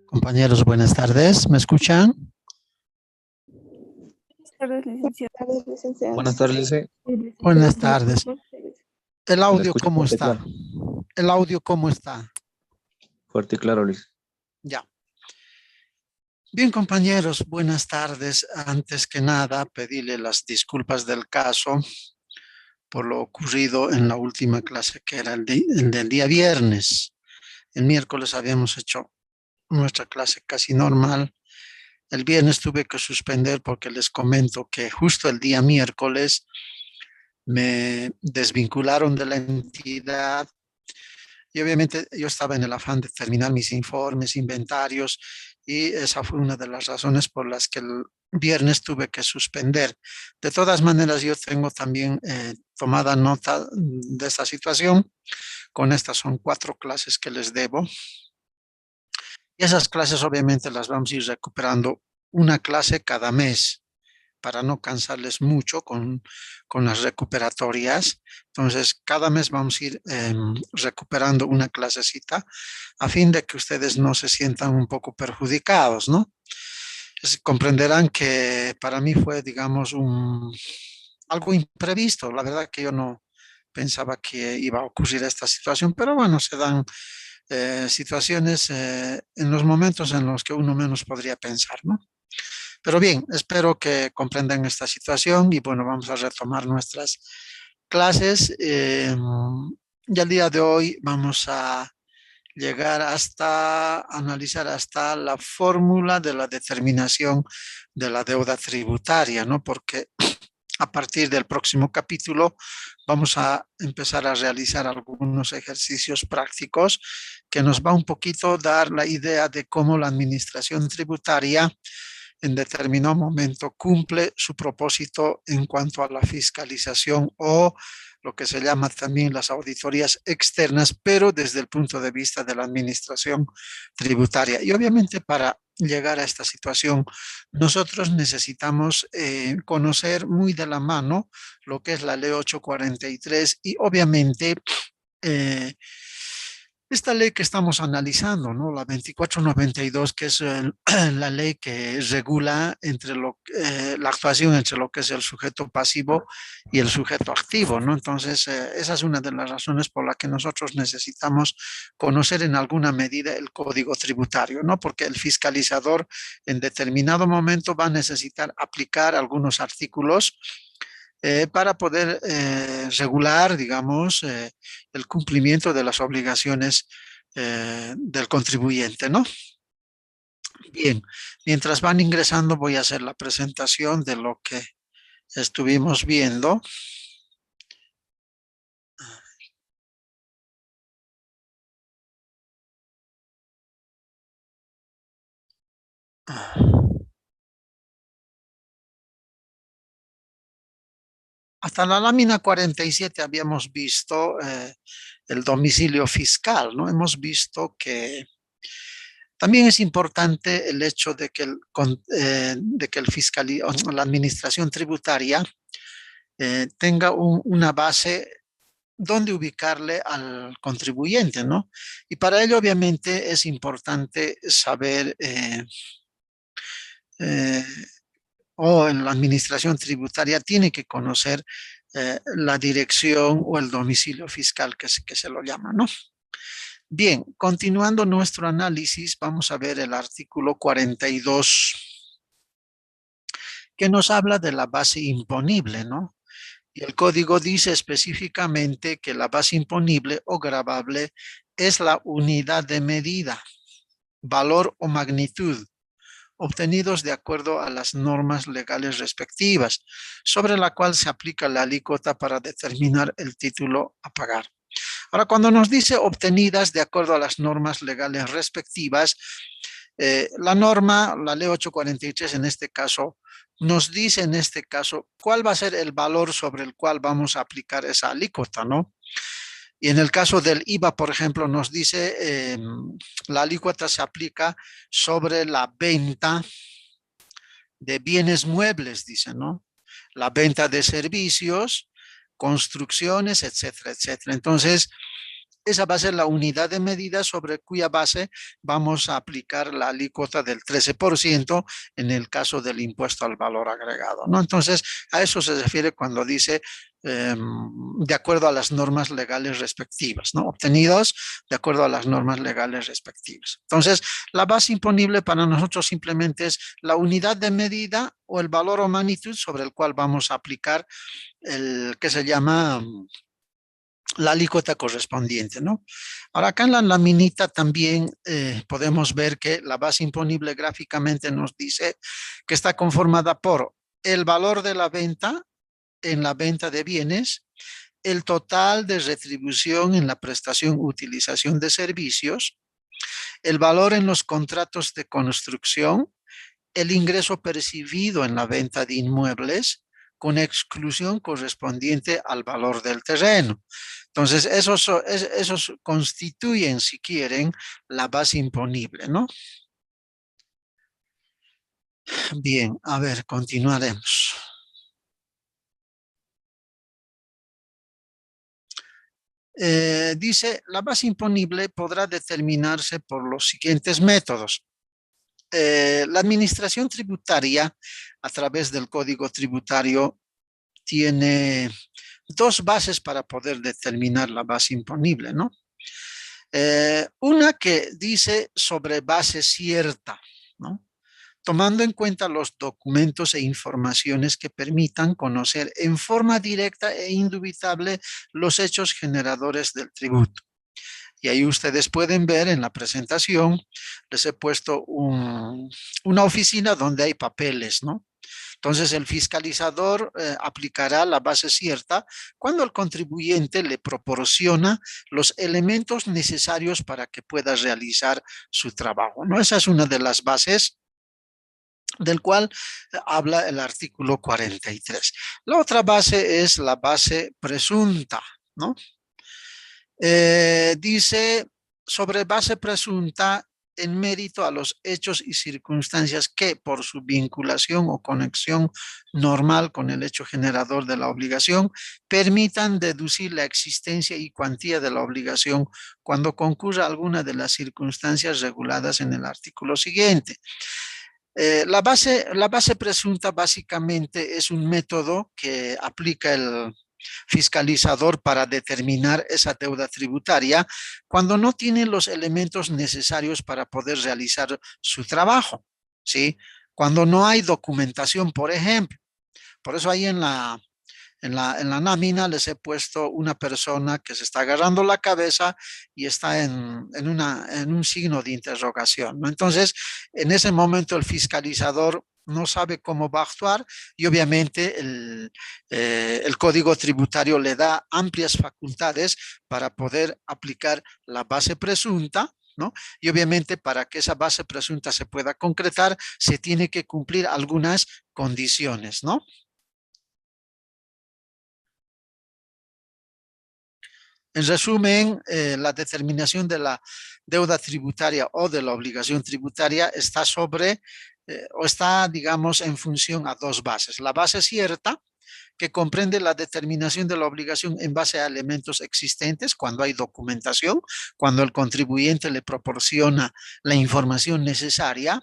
Compañeros, buenas tardes. ¿Me escuchan? Buenas tardes, licenciado. Buenas tardes, Lice. Buenas tardes. ¿El La audio escucho cómo fuerte y está? claro. ¿El audio cómo está? Fuerte y claro, Lice. Ya. Bien, compañeros, buenas tardes. Antes que nada, pedirle las disculpas del caso por lo ocurrido en la última clase, que era el del día viernes. El miércoles habíamos hecho nuestra clase casi normal. El viernes tuve que suspender porque les comento que justo el día miércoles me desvincularon de la entidad y obviamente yo estaba en el afán de terminar mis informes, inventarios, y esa fue una de las razones por las que el viernes tuve que suspender. De todas maneras, yo tengo también tomada nota de esta situación. Con estas son 4 clases que les debo. Y esas clases obviamente las vamos a ir recuperando una clase cada mes, para no cansarles mucho con las recuperatorias. Entonces, cada mes vamos a ir recuperando una clasecita a fin de que ustedes no se sientan un poco perjudicados, ¿no? Comprenderán que para mí fue, digamos, algo imprevisto. La verdad que yo no pensaba que iba a ocurrir esta situación, pero bueno, se dan situaciones en los momentos en los que uno menos podría pensar, ¿no? Pero bien, espero que comprendan esta situación y bueno, vamos a retomar nuestras clases. Y al día de hoy vamos a llegar hasta analizar hasta la fórmula de la determinación de la deuda tributaria, ¿no? Porque a partir del próximo capítulo vamos a empezar a realizar algunos ejercicios prácticos que nos va un poquito dar la idea de cómo la administración tributaria en determinado momento cumple su propósito en cuanto a la fiscalización o lo que se llama también las auditorías externas, pero desde el punto de vista de la administración tributaria. Y obviamente para llegar a esta situación, nosotros necesitamos conocer muy de la mano lo que es la ley 843 y obviamente esta ley que estamos analizando, ¿no? La 2492, que es la ley que regula la actuación entre lo que es el sujeto pasivo y el sujeto activo, ¿no? Entonces, esa es una de las razones por las que nosotros necesitamos conocer en alguna medida el código tributario, ¿no? Porque el fiscalizador en determinado momento va a necesitar aplicar algunos artículos para poder regular, digamos, el cumplimiento de las obligaciones del contribuyente, ¿no? Bien, mientras van ingresando voy a hacer la presentación de lo que estuvimos viendo. Hasta la lámina 47 habíamos visto el domicilio fiscal, ¿no? Hemos visto que también es importante el hecho de que la administración tributaria tenga una base donde ubicarle al contribuyente, ¿no? Y para ello, obviamente, es importante saber eh, o en la administración tributaria tiene que conocer la dirección o el domicilio fiscal que se lo llama, ¿no? Bien, continuando nuestro análisis, vamos a ver el artículo 42, que nos habla de la base imponible, ¿no? Y el código dice específicamente que la base imponible o gravable es la unidad de medida, valor o magnitud obtenidos de acuerdo a las normas legales respectivas, sobre la cual se aplica la alícuota para determinar el título a pagar. Ahora, cuando nos dice obtenidas de acuerdo a las normas legales respectivas, la norma, la ley 843 en este caso, nos dice en este caso cuál va a ser el valor sobre el cual vamos a aplicar esa alícuota, ¿no? Y en el caso del IVA, por ejemplo, nos dice la alícuota se aplica sobre la venta de bienes muebles, dice, ¿no? La venta de servicios, construcciones, etcétera, etcétera. Entonces, esa va a ser la unidad de medida sobre cuya base vamos a aplicar la alícuota del 13% en el caso del impuesto al valor agregado, ¿no? Entonces, a eso se refiere cuando dice de acuerdo a las normas legales respectivas, ¿no? Obtenidos de acuerdo a las normas legales respectivas. Entonces, la base imponible para nosotros simplemente es la unidad de medida o el valor o magnitud sobre el cual vamos a aplicar el que se llama la alícuota correspondiente, ¿no? Ahora acá en la laminita también podemos ver que la base imponible gráficamente nos dice que está conformada por el valor de la venta en la venta de bienes, el total de retribución en la prestación utilización de servicios, el valor en los contratos de construcción, el ingreso percibido en la venta de inmuebles, con exclusión correspondiente al valor del terreno. Entonces, esos constituyen, si quieren, la base imponible, ¿no? Bien, a ver, continuaremos. Dice, la base imponible podrá determinarse por los siguientes métodos. La administración tributaria, a través del Código Tributario, tiene dos bases para poder determinar la base imponible, ¿no? Una que dice sobre base cierta, ¿no? Tomando en cuenta los documentos e informaciones que permitan conocer en forma directa e indubitable los hechos generadores del tributo. Y ahí ustedes pueden ver en la presentación, les he puesto una oficina donde hay papeles, ¿no? Entonces el fiscalizador aplicará la base cierta cuando el contribuyente le proporciona los elementos necesarios para que pueda realizar su trabajo, ¿no? Esa es una de las bases del cual habla el artículo 43. La otra base es la base presunta, ¿no? Dice sobre base presunta en mérito a los hechos y circunstancias que por su vinculación o conexión normal con el hecho generador de la obligación permitan deducir la existencia y cuantía de la obligación cuando concurra alguna de las circunstancias reguladas en el artículo siguiente. La base presunta básicamente es un método que aplica el fiscalizador para determinar esa deuda tributaria cuando no tiene los elementos necesarios para poder realizar su trabajo, ¿sí? Cuando no hay documentación, por ejemplo. Por eso ahí en la lámina les he puesto una persona que se está agarrando la cabeza y está en un signo de interrogación, ¿no? Entonces, en ese momento el fiscalizador no sabe cómo va a actuar y obviamente el Código Tributario le da amplias facultades para poder aplicar la base presunta, ¿no? Y obviamente para que esa base presunta se pueda concretar, se tiene que cumplir algunas condiciones, ¿no? En resumen, la determinación de la deuda tributaria o de la obligación tributaria está está, digamos, en función a dos bases. La base cierta, que comprende la determinación de la obligación en base a elementos existentes, cuando hay documentación, cuando el contribuyente le proporciona la información necesaria,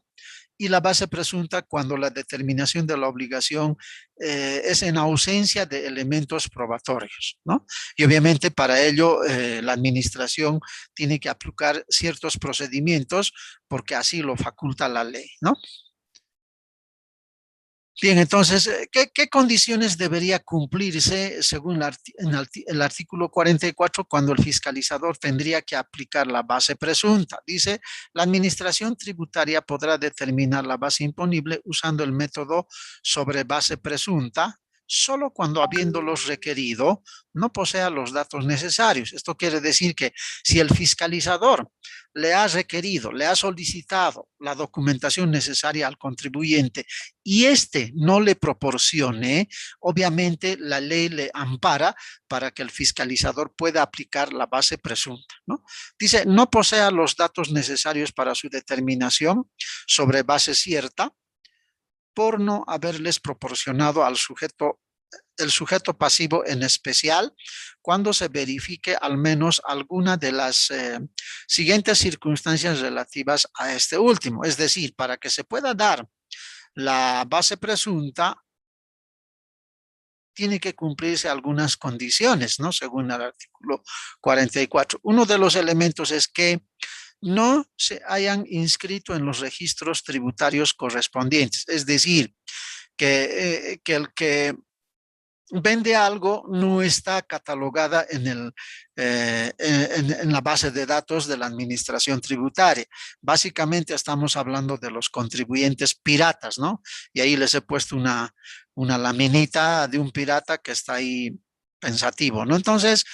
y la base presunta cuando la determinación de la obligación es en ausencia de elementos probatorios, ¿no? Y obviamente para ello la administración tiene que aplicar ciertos procedimientos porque así lo faculta la ley, ¿no? Bien, entonces, ¿qué condiciones debería cumplirse según el artículo 44 cuando el fiscalizador tendría que aplicar la base presunta? Dice, la administración tributaria podrá determinar la base imponible usando el método sobre base presunta solo cuando habiéndolos requerido no posea los datos necesarios. Esto quiere decir que si el fiscalizador le ha requerido, le ha solicitado la documentación necesaria al contribuyente y éste no le proporcione, obviamente la ley le ampara para que el fiscalizador pueda aplicar la base presunta, ¿no? Dice, no posea los datos necesarios para su determinación sobre base cierta por no haberles proporcionado al sujeto el sujeto pasivo en especial cuando se verifique al menos alguna de las siguientes circunstancias relativas a este último. Es decir, para que se pueda dar la base presunta, tiene que cumplirse algunas condiciones, ¿no? Según el artículo 44. Uno de los elementos es que no se hayan inscrito en los registros tributarios correspondientes. Es decir, que el que vende algo no está catalogada en la base de datos de la administración tributaria. Básicamente estamos hablando de los contribuyentes piratas, ¿no? Y ahí les he puesto una laminita de un pirata que está ahí pensativo, ¿no? Entonces,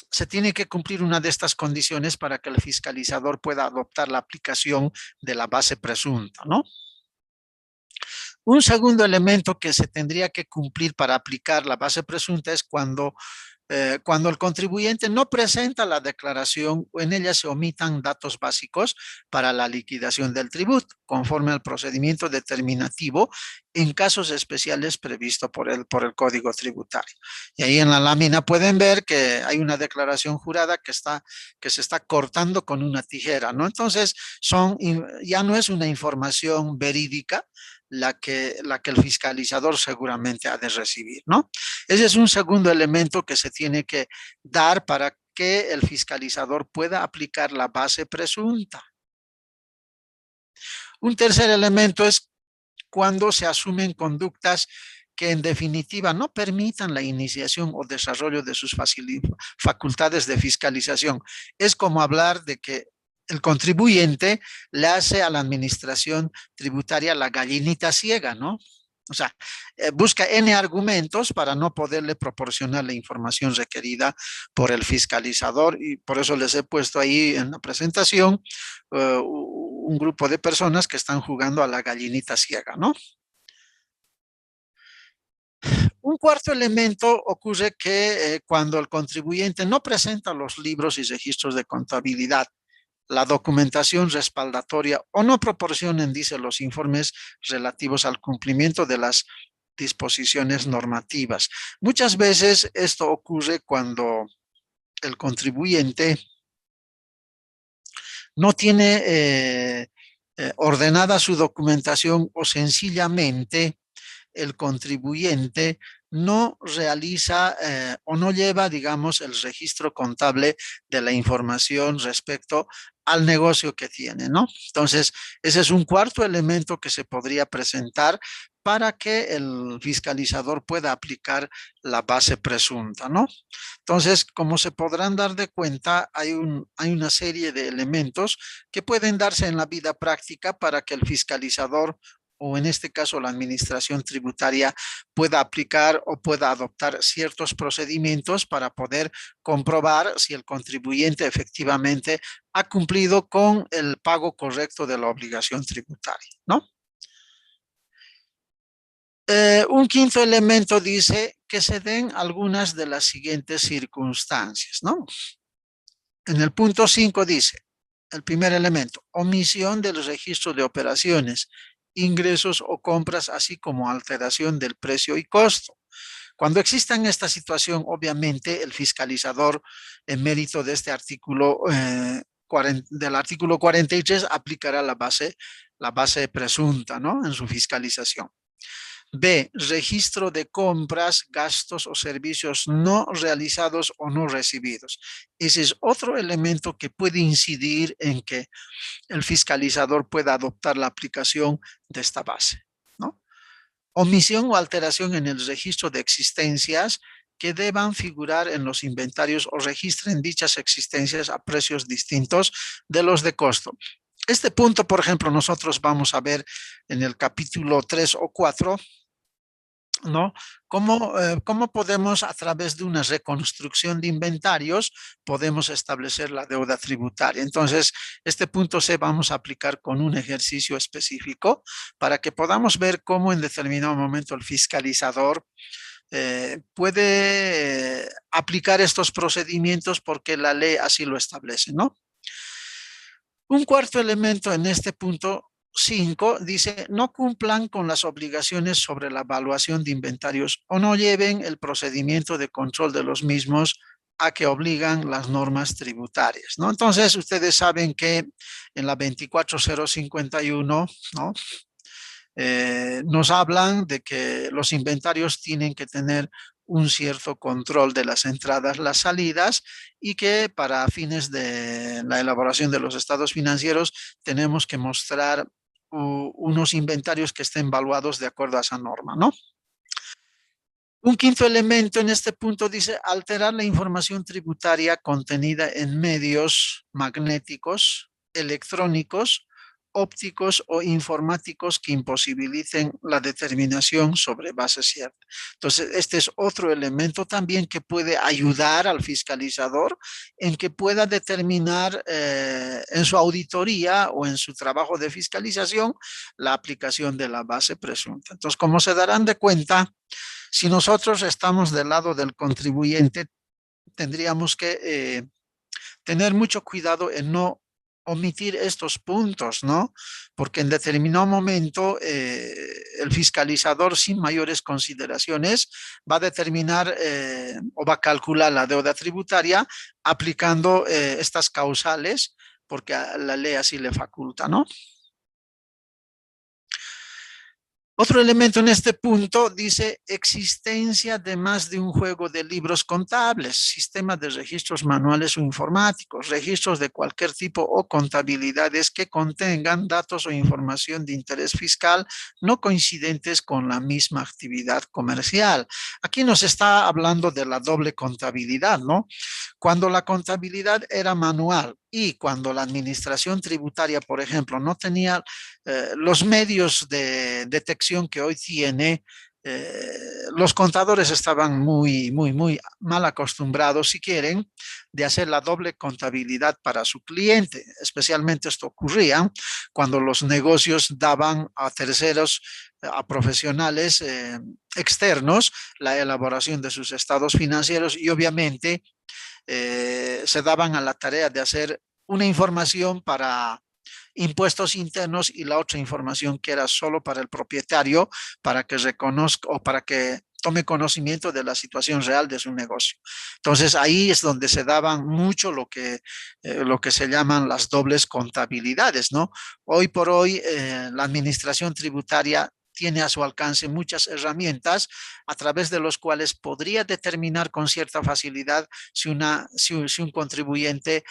se tiene que cumplir una de estas condiciones para que el fiscalizador pueda adoptar la aplicación de la base presunta, ¿no? Un segundo elemento que se tendría que cumplir para aplicar la base presunta es cuando el contribuyente no presenta la declaración o en ella se omitan datos básicos para la liquidación del tributo, conforme al procedimiento determinativo en casos especiales previsto por el Código Tributario. Y ahí en la lámina pueden ver que hay una declaración jurada que se está cortando con una tijera, ¿no? Entonces, ya no es una información verídica la que el fiscalizador seguramente ha de recibir, ¿no? Ese es un segundo elemento que se tiene que dar para que el fiscalizador pueda aplicar la base presunta. Un tercer elemento es cuando se asumen conductas que en definitiva no permitan la iniciación o desarrollo de sus facultades de fiscalización. Es como hablar de que el contribuyente le hace a la administración tributaria la gallinita ciega, ¿no? O sea, busca N argumentos para no poderle proporcionar la información requerida por el fiscalizador y por eso les he puesto ahí en la presentación un grupo de personas que están jugando a la gallinita ciega, ¿no? Un cuarto elemento ocurre que cuando el contribuyente no presenta los libros y registros de contabilidad, la documentación respaldatoria o no proporcionen, dice, los informes relativos al cumplimiento de las disposiciones normativas. Muchas veces esto ocurre cuando el contribuyente no tiene ordenada su documentación o sencillamente el contribuyente no realiza o no lleva, digamos, el registro contable de la información respecto al negocio que tiene, ¿no? Entonces, ese es un cuarto elemento que se podría presentar para que el fiscalizador pueda aplicar la base presunta, ¿no? Entonces, como se podrán dar de cuenta, hay una serie de elementos que pueden darse en la vida práctica para que el fiscalizador o en este caso la administración tributaria pueda aplicar o pueda adoptar ciertos procedimientos para poder comprobar si el contribuyente efectivamente ha cumplido con el pago correcto de la obligación tributaria, ¿no? Un quinto elemento dice que se den algunas de las siguientes circunstancias, ¿no? En el punto 5 dice, el primer elemento, omisión del registro de operaciones, ingresos o compras, así como alteración del precio y costo. Cuando exista en esta situación, obviamente, el fiscalizador, en mérito de este artículo, del artículo 43, aplicará la base presunta, ¿no? En su fiscalización. B, registro de compras, gastos o servicios no realizados o no recibidos. Ese es otro elemento que puede incidir en que el fiscalizador pueda adoptar la aplicación de esta base, ¿no? Omisión o alteración en el registro de existencias que deban figurar en los inventarios o registren dichas existencias a precios distintos de los de costo. Este punto, por ejemplo, nosotros vamos a ver en el capítulo 3 o 4, ¿no? ¿Cómo podemos, a través de una reconstrucción de inventarios, podemos establecer la deuda tributaria? Entonces, este punto C vamos a aplicar con un ejercicio específico para que podamos ver cómo en determinado momento el fiscalizador puede aplicar estos procedimientos porque la ley así lo establece, ¿no? Un cuarto elemento en este punto 5 dice, no cumplan con las obligaciones sobre la evaluación de inventarios o no lleven el procedimiento de control de los mismos a que obligan las normas tributarias, ¿no? Entonces, ustedes saben que en la 24051, ¿no? Nos hablan de que los inventarios tienen que tener un cierto control de las entradas, las salidas, y que para fines de la elaboración de los estados financieros tenemos que mostrar unos inventarios que estén valuados de acuerdo a esa norma, ¿no? Un quinto elemento en este punto dice alterar la información tributaria contenida en medios magnéticos, electrónicos, ópticos o informáticos que imposibiliten la determinación sobre base cierta. Entonces, este es otro elemento también que puede ayudar al fiscalizador en que pueda determinar en su auditoría o en su trabajo de fiscalización la aplicación de la base presunta. Entonces, como se darán de cuenta, si nosotros estamos del lado del contribuyente, tendríamos que tener mucho cuidado en no omitir estos puntos, ¿no? Porque en determinado momento el fiscalizador sin mayores consideraciones va a determinar o va a calcular la deuda tributaria aplicando estas causales porque a la ley así le faculta, ¿no? Otro elemento en este punto dice existencia de más de un juego de libros contables, sistemas de registros manuales o informáticos, registros de cualquier tipo o contabilidades que contengan datos o información de interés fiscal no coincidentes con la misma actividad comercial. Aquí nos está hablando de la doble contabilidad, ¿no? Cuando la contabilidad era manual y cuando la administración tributaria, por ejemplo, no tenía los medios de detección que hoy tiene, los contadores estaban muy mal acostumbrados, si quieren, de hacer la doble contabilidad para su cliente. Especialmente esto ocurría cuando los negocios daban a terceros, a profesionales externos, la elaboración de sus estados financieros y obviamente se daban a la tarea de hacer una información para impuestos internos y la otra información que era solo para el propietario, para que reconozca o para que tome conocimiento de la situación real de su negocio. Entonces ahí es donde se daban mucho lo que se llaman las dobles contabilidades, ¿no? Hoy por hoy la administración tributaria tiene a su alcance muchas herramientas a través de los cuales podría determinar con cierta facilidad si un contribuyente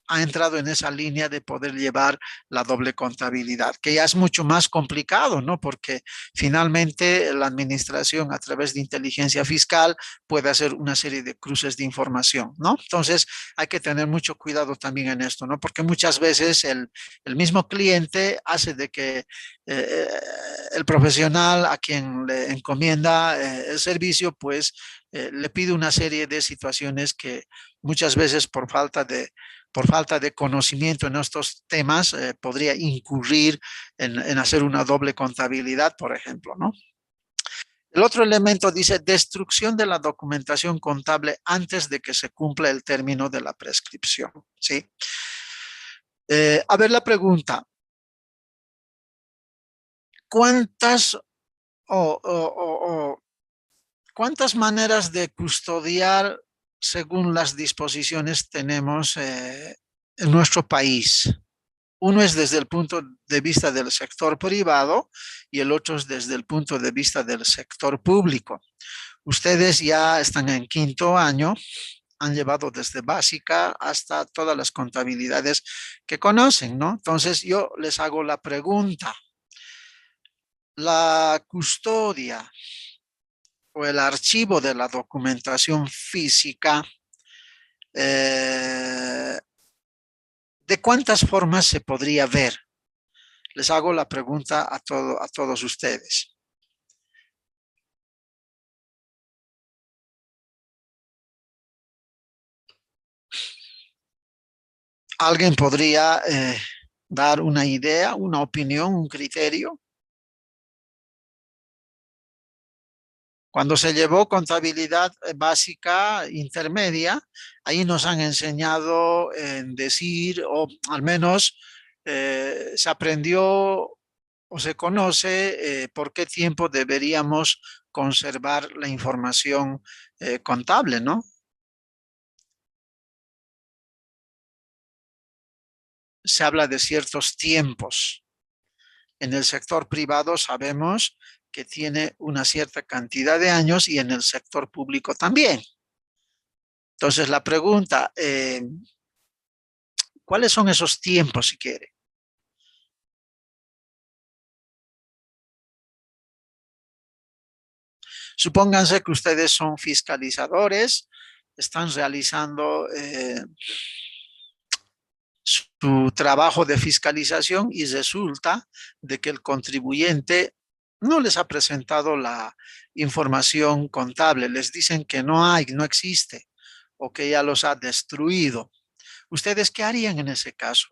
ha entrado en esa línea de poder llevar la doble contabilidad, que ya es mucho más complicado, ¿no? Porque finalmente la administración a través de inteligencia fiscal puede hacer una serie de cruces de información, ¿no? Entonces hay que tener mucho cuidado también en esto, ¿no? Porque muchas veces el mismo cliente hace de que el profesional a quien le encomienda el servicio, pues le pide una serie de situaciones que muchas veces por falta de conocimiento en estos temas, podría incurrir en hacer una doble contabilidad, por ejemplo, ¿no? El otro elemento dice destrucción de la documentación contable antes de que se cumpla el término de la prescripción, ¿sí? A ver la pregunta. ¿Cuántas maneras de custodiar según las disposiciones tenemos en nuestro país? Uno es desde el punto de vista del sector privado y el otro es desde el punto de vista del sector público. Ustedes ya están en quinto año, han llevado desde básica hasta todas las contabilidades que conocen, ¿no? Entonces yo les hago la pregunta. La custodia o el archivo de la documentación física, ¿de cuántas formas se podría ver? Les hago la pregunta a todos ustedes. ¿Alguien podría dar una idea, una opinión, un criterio? Cuando se llevó contabilidad básica intermedia, ahí nos han enseñado en decir, o al menos se aprendió o se conoce por qué tiempo deberíamos conservar la información contable, ¿no? Se habla de ciertos tiempos. En el sector privado sabemos que tiene una cierta cantidad de años y en el sector público también. Entonces la pregunta, ¿cuáles son esos tiempos si quiere? Supónganse que ustedes son fiscalizadores, están realizando su trabajo de fiscalización y resulta de que el contribuyente no les ha presentado la información contable. Les dicen que no hay, no existe o que ya los ha destruido. ¿Ustedes qué harían en ese caso?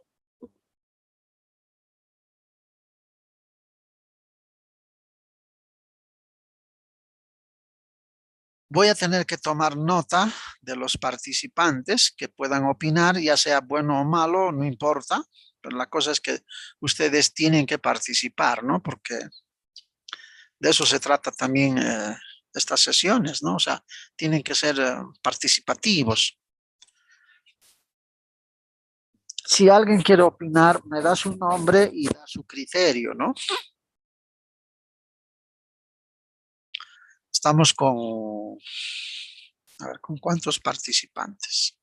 Voy a tener que tomar nota de los participantes que puedan opinar, ya sea bueno o malo, no importa, pero la cosa es que ustedes tienen que participar, ¿no? Porque de eso se trata también estas sesiones, ¿no? O sea, tienen que ser participativos. Si alguien quiere opinar, me da su nombre y da su criterio, ¿no? Estamos con, a ver, ¿con cuántos participantes?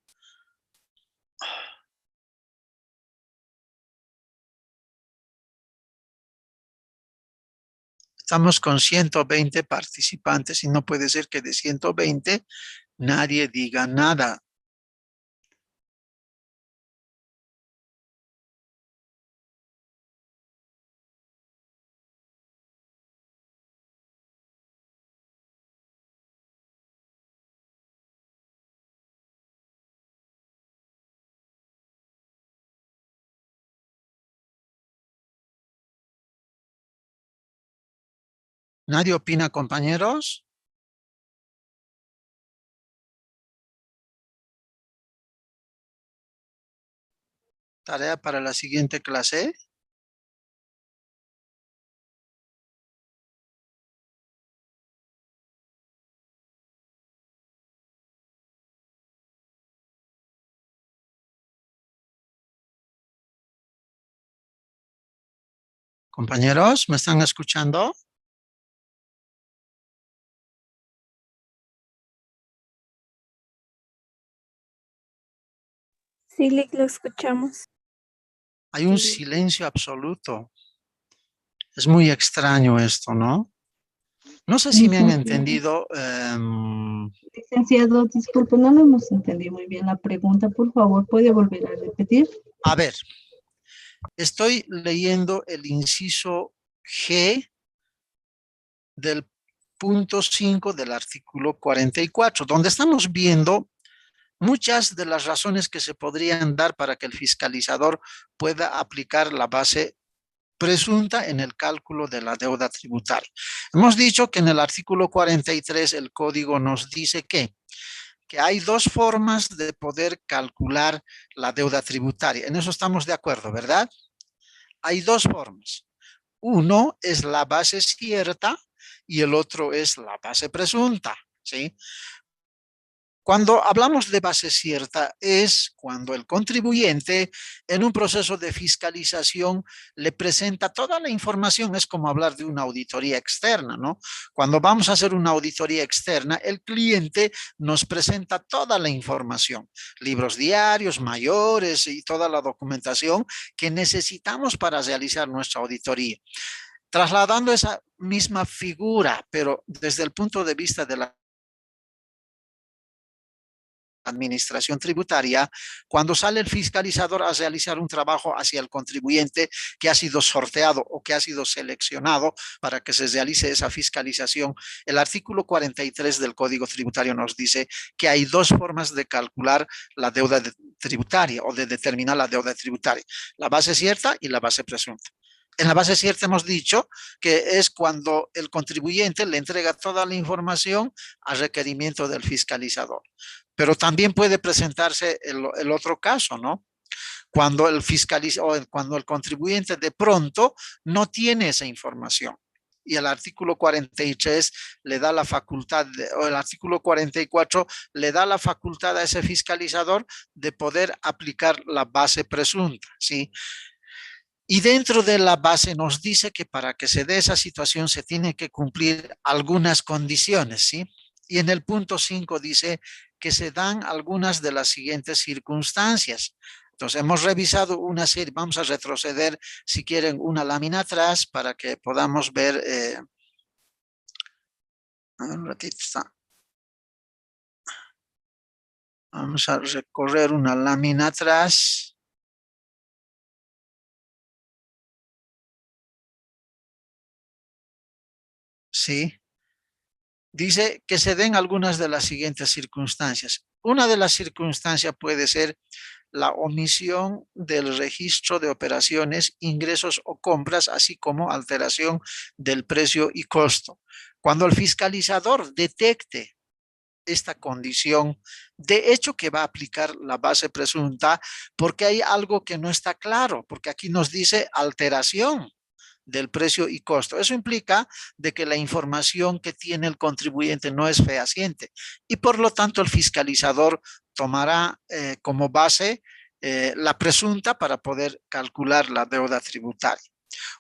Estamos con 120 participantes y no puede ser que de 120 nadie diga nada. ¿Nadie opina, compañeros? Tarea para la siguiente clase. Compañeros, ¿me están escuchando? Sí, Lick, lo escuchamos. Hay un silencio absoluto. Es muy extraño esto, ¿no? No sé si me han entendido. Licenciado, disculpe, no lo hemos entendido muy bien la pregunta. Por favor, ¿puede volver a repetir? A ver, estoy leyendo el inciso G del punto 5 del artículo 44, donde estamos viendo muchas de las razones que se podrían dar para que el fiscalizador pueda aplicar la base presunta en el cálculo de la deuda tributaria. Hemos dicho que en el artículo 43 el código nos dice que hay dos formas de poder calcular la deuda tributaria. En eso estamos de acuerdo, ¿verdad? Hay dos formas. Uno es la base cierta y el otro es la base presunta, ¿sí? Cuando hablamos de base cierta es cuando el contribuyente en un proceso de fiscalización le presenta toda la información, es como hablar de una auditoría externa, ¿no? Cuando vamos a hacer una auditoría externa, el cliente nos presenta toda la información, libros diarios, mayores y toda la documentación que necesitamos para realizar nuestra auditoría. Trasladando esa misma figura, pero desde el punto de vista de la administración tributaria, cuando sale el fiscalizador a realizar un trabajo hacia el contribuyente que ha sido sorteado o que ha sido seleccionado para que se realice esa fiscalización, el artículo 43 del Código Tributario nos dice que hay dos formas de calcular la deuda tributaria o de determinar la deuda tributaria, la base cierta y la base presunta. En la base cierta hemos dicho que es cuando el contribuyente le entrega toda la información a requerimiento del fiscalizador. Pero también puede presentarse el otro caso, ¿no? cuando el cuando el contribuyente de pronto no tiene esa información. Y el artículo 43 le da la facultad, o el artículo 44 le da la facultad a ese fiscalizador de poder aplicar la base presunta, ¿sí? Y dentro de la base nos dice que para que se dé esa situación se tienen que cumplir algunas condiciones, ¿sí? Y en el punto 5 dice que se dan algunas de las siguientes circunstancias. Entonces hemos revisado una serie, vamos a retroceder si quieren una lámina atrás para que podamos ver, un ratito está. Vamos a recorrer una lámina atrás. Sí. Dice que se den algunas de las siguientes circunstancias. Una de las circunstancias puede ser la omisión del registro de operaciones, ingresos o compras, así como alteración del precio y costo. Cuando el fiscalizador detecte esta condición, de hecho que va a aplicar la base presunta, porque hay algo que no está claro, porque aquí nos dice alteración del precio y costo. Eso implica de que la información que tiene el contribuyente no es fehaciente y por lo tanto el fiscalizador tomará como base la presunta para poder calcular la deuda tributaria.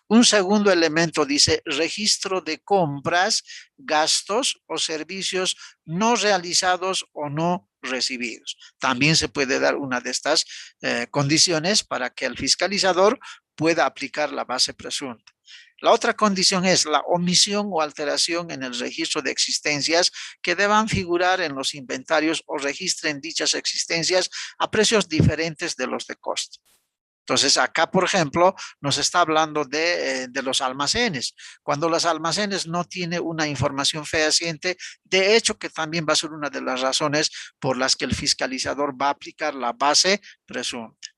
Un segundo elemento dice registro de compras, gastos o servicios no realizados o no recibidos. También se puede dar una de estas condiciones para que el fiscalizador pueda aplicar la base presunta. La otra condición es la omisión o alteración en el registro de existencias que deban figurar en los inventarios o registren dichas existencias a precios diferentes de los de costo. Entonces, acá, por ejemplo, nos está hablando de los almacenes. Cuando los almacenes no tienen una información fehaciente, de hecho que también va a ser una de las razones por las que el fiscalizador va a aplicar la base presunta.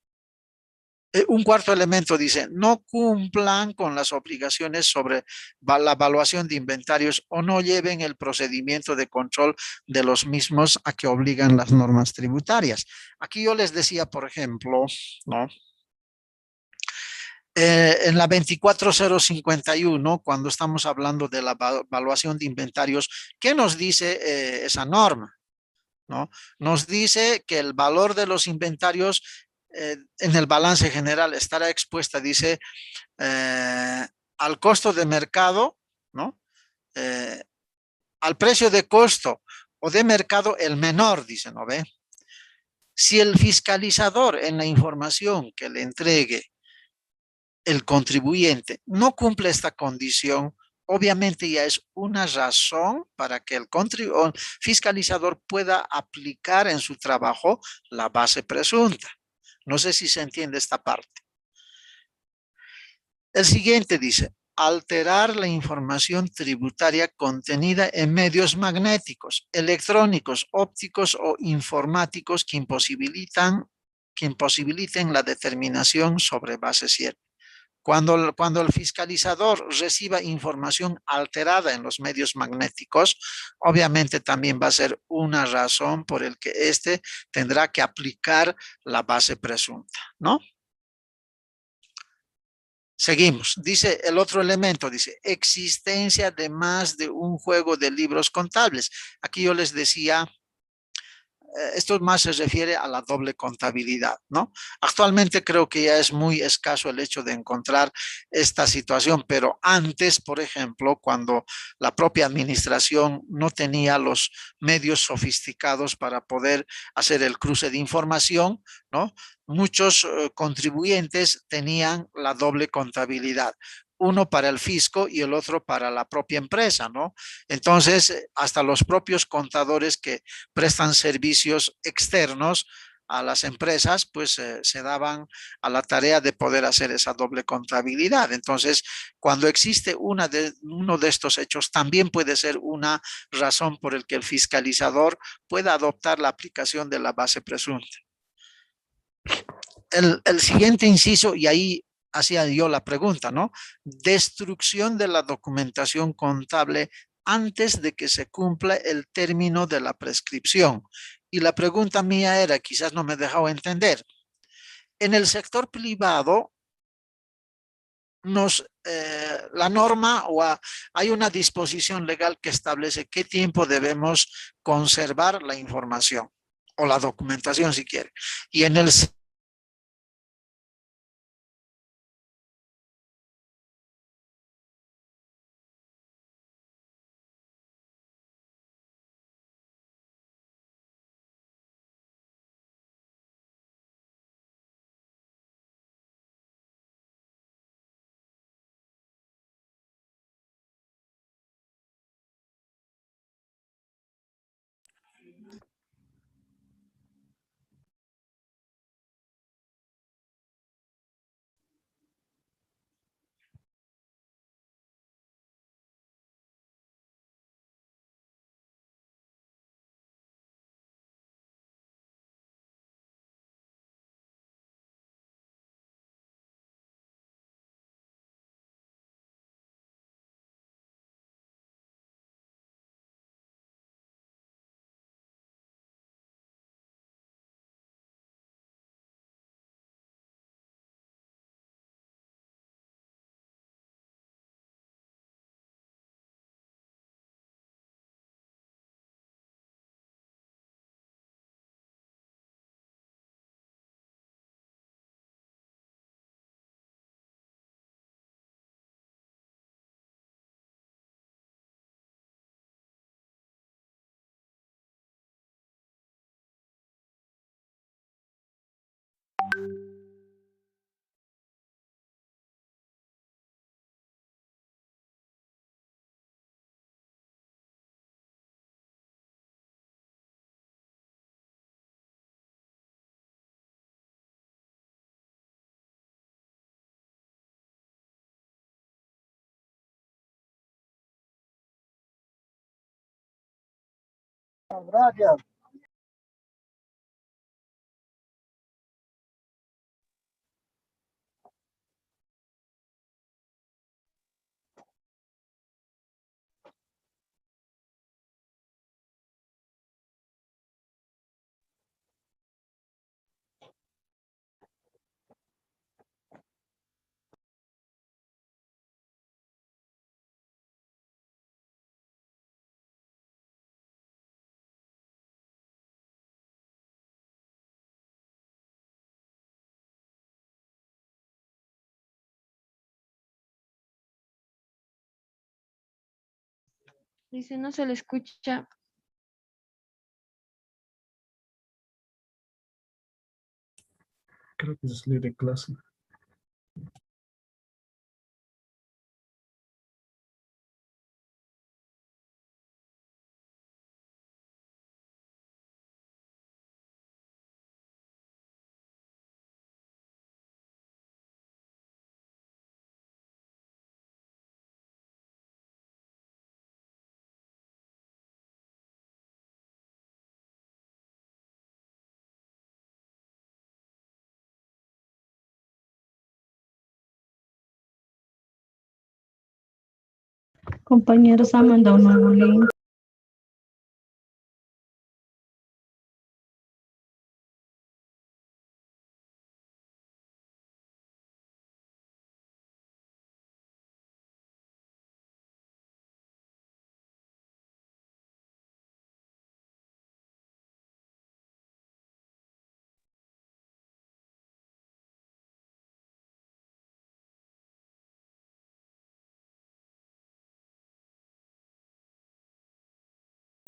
Un cuarto elemento dice, no cumplan con las obligaciones sobre la evaluación de inventarios o no lleven el procedimiento de control de los mismos a que obligan las normas tributarias. Aquí yo les decía, por ejemplo, ¿no? En la 24051, cuando estamos hablando de la evaluación de inventarios, ¿qué nos dice esa norma? ¿No? Nos dice que el valor de los inventarios en el balance general estará expuesta, dice, al costo de mercado, ¿no? Al precio de costo o de mercado el menor, dice, ¿no ve? Si el fiscalizador en la información que le entregue el contribuyente no cumple esta condición, obviamente ya es una razón para que el fiscalizador pueda aplicar en su trabajo la base presunta. No sé si se entiende esta parte. El siguiente dice, alterar la información tributaria contenida en medios magnéticos, electrónicos, ópticos o informáticos que imposibiliten la determinación sobre base cierta. Cuando el fiscalizador reciba información alterada en los medios magnéticos, obviamente también va a ser una razón por el que éste tendrá que aplicar la base presunta, ¿no? Seguimos. Dice el otro elemento, dice existencia de más de un juego de libros contables. Aquí yo les decía, esto más se refiere a la doble contabilidad, ¿no? Actualmente creo que ya es muy escaso el hecho de encontrar esta situación, pero antes, por ejemplo, cuando la propia administración no tenía los medios sofisticados para poder hacer el cruce de información, ¿no? Muchos contribuyentes tenían la doble contabilidad. Uno para el fisco y el otro para la propia empresa, ¿no? Entonces, hasta los propios contadores que prestan servicios externos a las empresas, pues se daban a la tarea de poder hacer esa doble contabilidad. Entonces, cuando existe uno de estos hechos, también puede ser una razón por el que el fiscalizador pueda adoptar la aplicación de la base presunta. El siguiente inciso, y ahí hacía yo la pregunta, ¿no? Destrucción de la documentación contable antes de que se cumpla el término de la prescripción. Y la pregunta mía era, quizás no me he dejado entender, En el sector privado, la norma hay una disposición legal que establece qué tiempo debemos conservar la información o la documentación si quiere. Y en el Dice, no se le escucha. Creo que es salir de clase. Compañeros, ha mandado un nuevo link.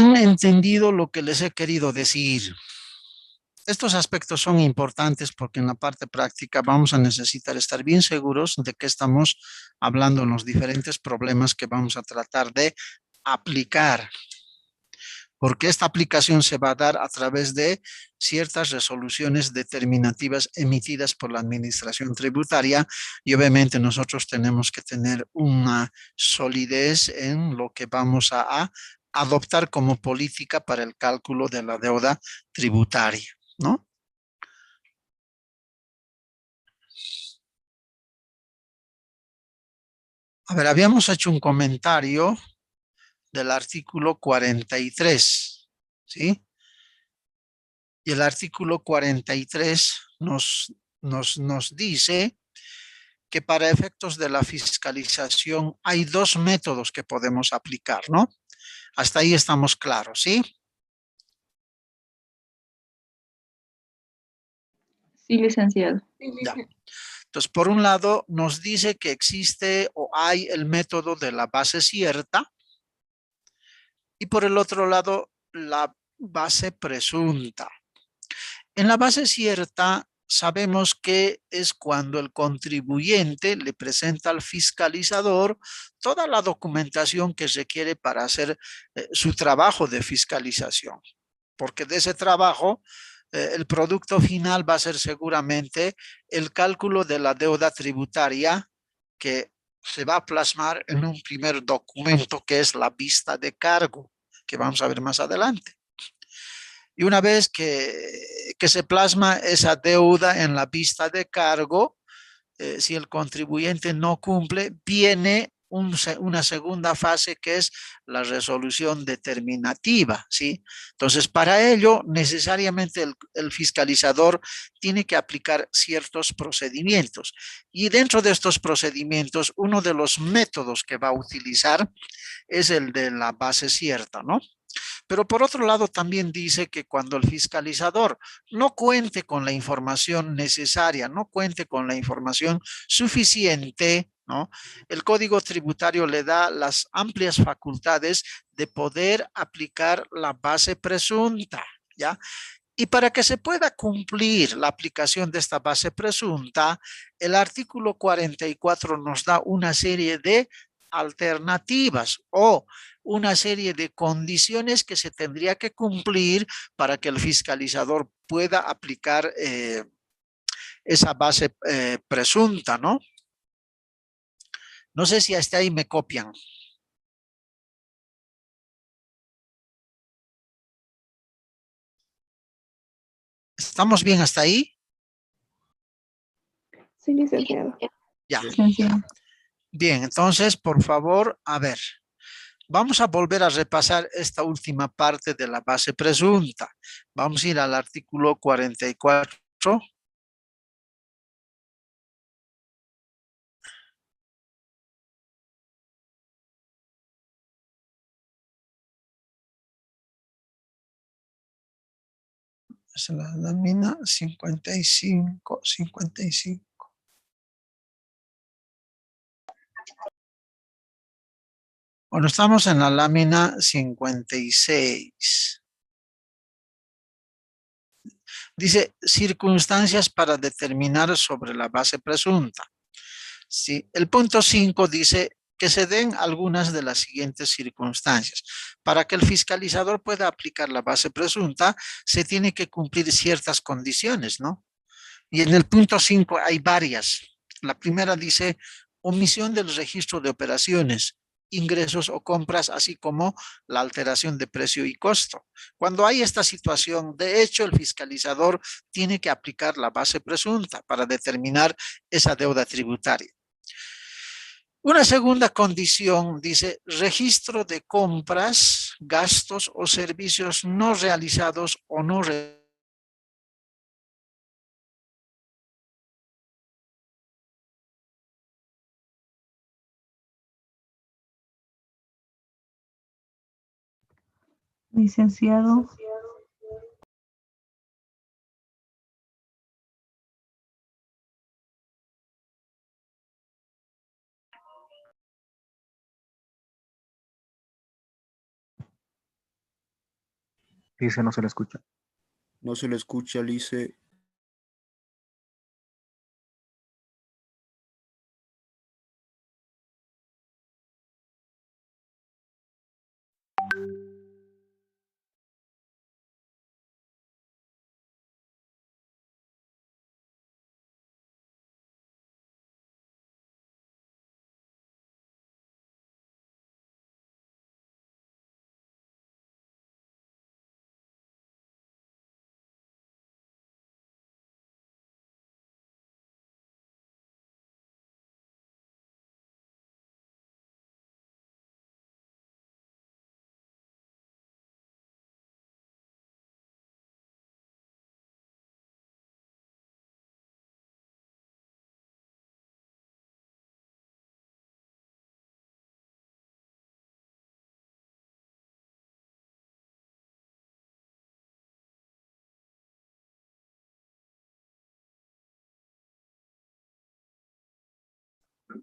han entendido lo que les he querido decir. Estos aspectos son importantes porque en la parte práctica vamos a necesitar estar bien seguros de que estamos hablando en los diferentes problemas que vamos a tratar de aplicar, porque esta aplicación se va a dar a través de ciertas resoluciones determinativas emitidas por la Administración Tributaria y obviamente nosotros tenemos que tener una solidez en lo que vamos a adoptar como política para el cálculo de la deuda tributaria, ¿no? A ver, habíamos hecho un comentario del artículo 43, ¿sí? Y el artículo 43 nos nos dice que para efectos de la fiscalización hay dos métodos que podemos aplicar, ¿no? Hasta ahí estamos claros, ¿sí? Sí, licenciado. Ya. Entonces, por un lado, nos dice que existe o hay el método de la base cierta y por el otro lado, la base presunta. En la base cierta, sabemos que es cuando el contribuyente le presenta al fiscalizador toda la documentación que requiere para hacer su trabajo de fiscalización, porque de ese trabajo el producto final va a ser seguramente el cálculo de la deuda tributaria que se va a plasmar en un primer documento que es la vista de cargo, que vamos a ver más adelante. Y una vez que se plasma esa deuda en la vista de cargo, si el contribuyente no cumple, viene una segunda fase que es la resolución determinativa, ¿sí? Entonces, para ello, necesariamente el fiscalizador tiene que aplicar ciertos procedimientos. Y dentro de estos procedimientos, uno de los métodos que va a utilizar es el de la base cierta, ¿no? Pero por otro lado también dice que cuando el fiscalizador no cuente con la información necesaria, no cuente con la información suficiente, ¿no? El Código Tributario le da las amplias facultades de poder aplicar la base presunta, ¿ya? Y para que se pueda cumplir la aplicación de esta base presunta, el artículo 44 nos da una serie de alternativas o una serie de condiciones que se tendría que cumplir para que el fiscalizador pueda aplicar esa base presunta, ¿no? No sé si hasta ahí me copian. ¿Estamos bien hasta ahí? Sí, licenciado. Ya. Licenciado. Bien, entonces, por favor, a ver. Vamos a volver a repasar esta última parte de la base presunta. Vamos a ir al artículo 44. Es la lámina 55. Bueno, estamos en la lámina 56. Dice, circunstancias para determinar sobre la base presunta. Sí, el punto 5 dice que se den algunas de las siguientes circunstancias. Para que el fiscalizador pueda aplicar la base presunta, se tiene que cumplir ciertas condiciones, ¿no? Y en el punto 5 hay varias. La primera dice omisión del registro de operaciones, ingresos o compras, así como la alteración de precio y costo. Cuando hay esta situación, de hecho, el fiscalizador tiene que aplicar la base presunta para determinar esa deuda tributaria. Una segunda condición dice registro de compras, gastos o servicios no realizados o no realizados. Licenciado. Dice, no se le escucha. No se le escucha, Lice.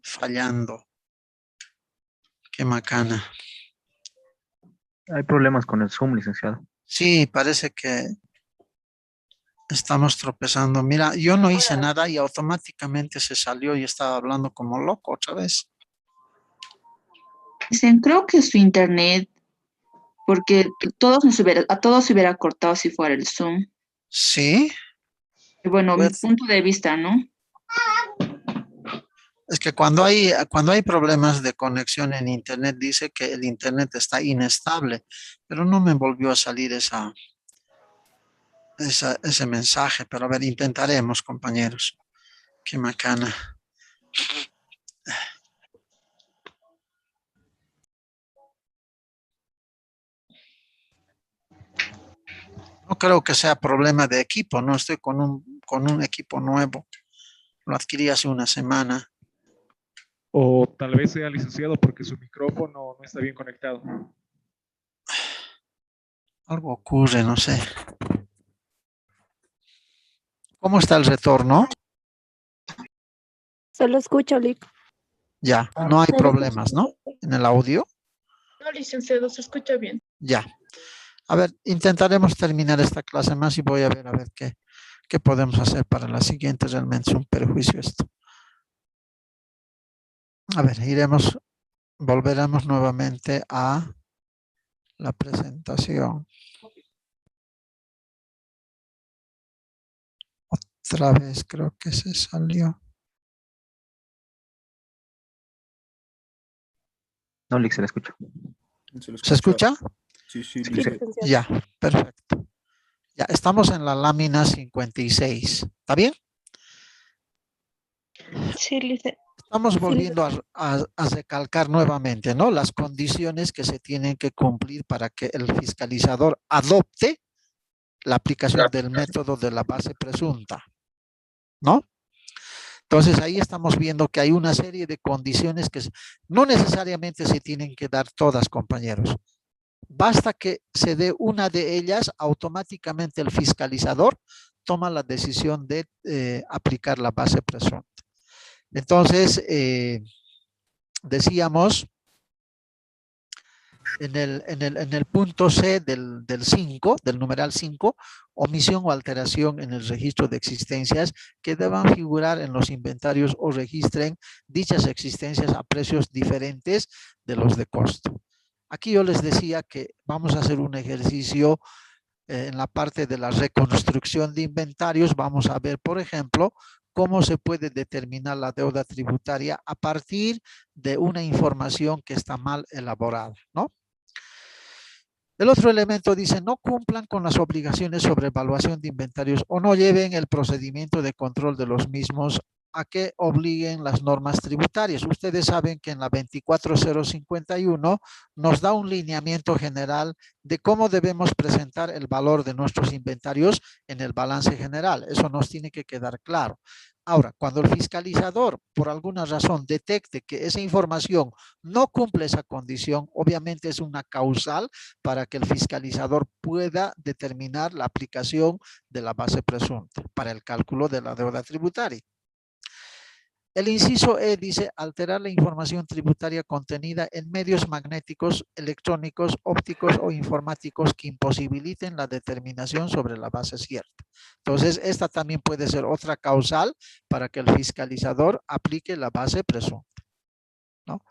fallando. Qué macana. Hay problemas con el Zoom, licenciado. Sí, parece que estamos tropezando. Mira, yo no hice nada y automáticamente se salió y estaba hablando como loco otra vez. Dicen, creo que es su internet, porque a todos se hubiera cortado si fuera el Zoom. Sí, Y bueno, mi Pues- punto de vista, ¿no? es que cuando hay problemas de conexión en internet, dice que el internet está inestable, pero no me volvió a salir ese mensaje. Pero a ver, intentaremos, compañeros. Qué macana. No creo que sea problema de equipo, no estoy con un equipo nuevo. Lo adquirí hace una semana. O tal vez sea licenciado porque su micrófono no está bien conectado. Algo ocurre, no sé. ¿Cómo está el retorno? Solo escucho, Lic. Ya, no hay problemas, ¿no? En el audio. No, licenciado, se escucha bien. Ya. A ver, intentaremos terminar esta clase más y voy a ver qué podemos hacer para la siguiente. Realmente es un perjuicio esto. A ver, volveremos nuevamente a la presentación. Otra vez creo que se salió. No, Lic, se le escucha. ¿Se escucha? Sí, sí, Sí, licenciado. licenciado. Ya, perfecto. Ya, estamos en la lámina 56. ¿Está bien? Sí, Estamos volviendo a recalcar nuevamente, ¿no? Las condiciones que se tienen que cumplir para que el fiscalizador adopte la aplicación del método de la base presunta, ¿no? Entonces ahí estamos viendo que hay una serie de condiciones que no necesariamente se tienen que dar todas, compañeros. Basta que se dé una de ellas, automáticamente el fiscalizador toma la decisión de aplicar la base presunta. Entonces, decíamos en el punto C del 5, del numeral 5, omisión o alteración en el registro de existencias que deban figurar en los inventarios o registren dichas existencias a precios diferentes de los de costo. Aquí yo les decía que vamos a hacer un ejercicio en la parte de la reconstrucción de inventarios. Vamos a ver, por ejemplo, cómo se puede determinar la deuda tributaria a partir de una información que está mal elaborada, ¿no? El otro elemento dice, no cumplan con las obligaciones sobre evaluación de inventarios o no lleven el procedimiento de control de los mismos a que obliguen las normas tributarias. Ustedes saben que en la 24051 nos da un lineamiento general de cómo debemos presentar el valor de nuestros inventarios en el balance general. Eso nos tiene que quedar claro. Ahora, cuando el fiscalizador por alguna razón detecte que esa información no cumple esa condición, obviamente es una causal para que el fiscalizador pueda determinar la aplicación de la base presunta para el cálculo de la deuda tributaria. El inciso E dice alterar la información tributaria contenida en medios magnéticos, electrónicos, ópticos o informáticos que imposibiliten la determinación sobre la base cierta. Entonces, esta también puede ser otra causal para que el fiscalizador aplique la base presunta, ¿no?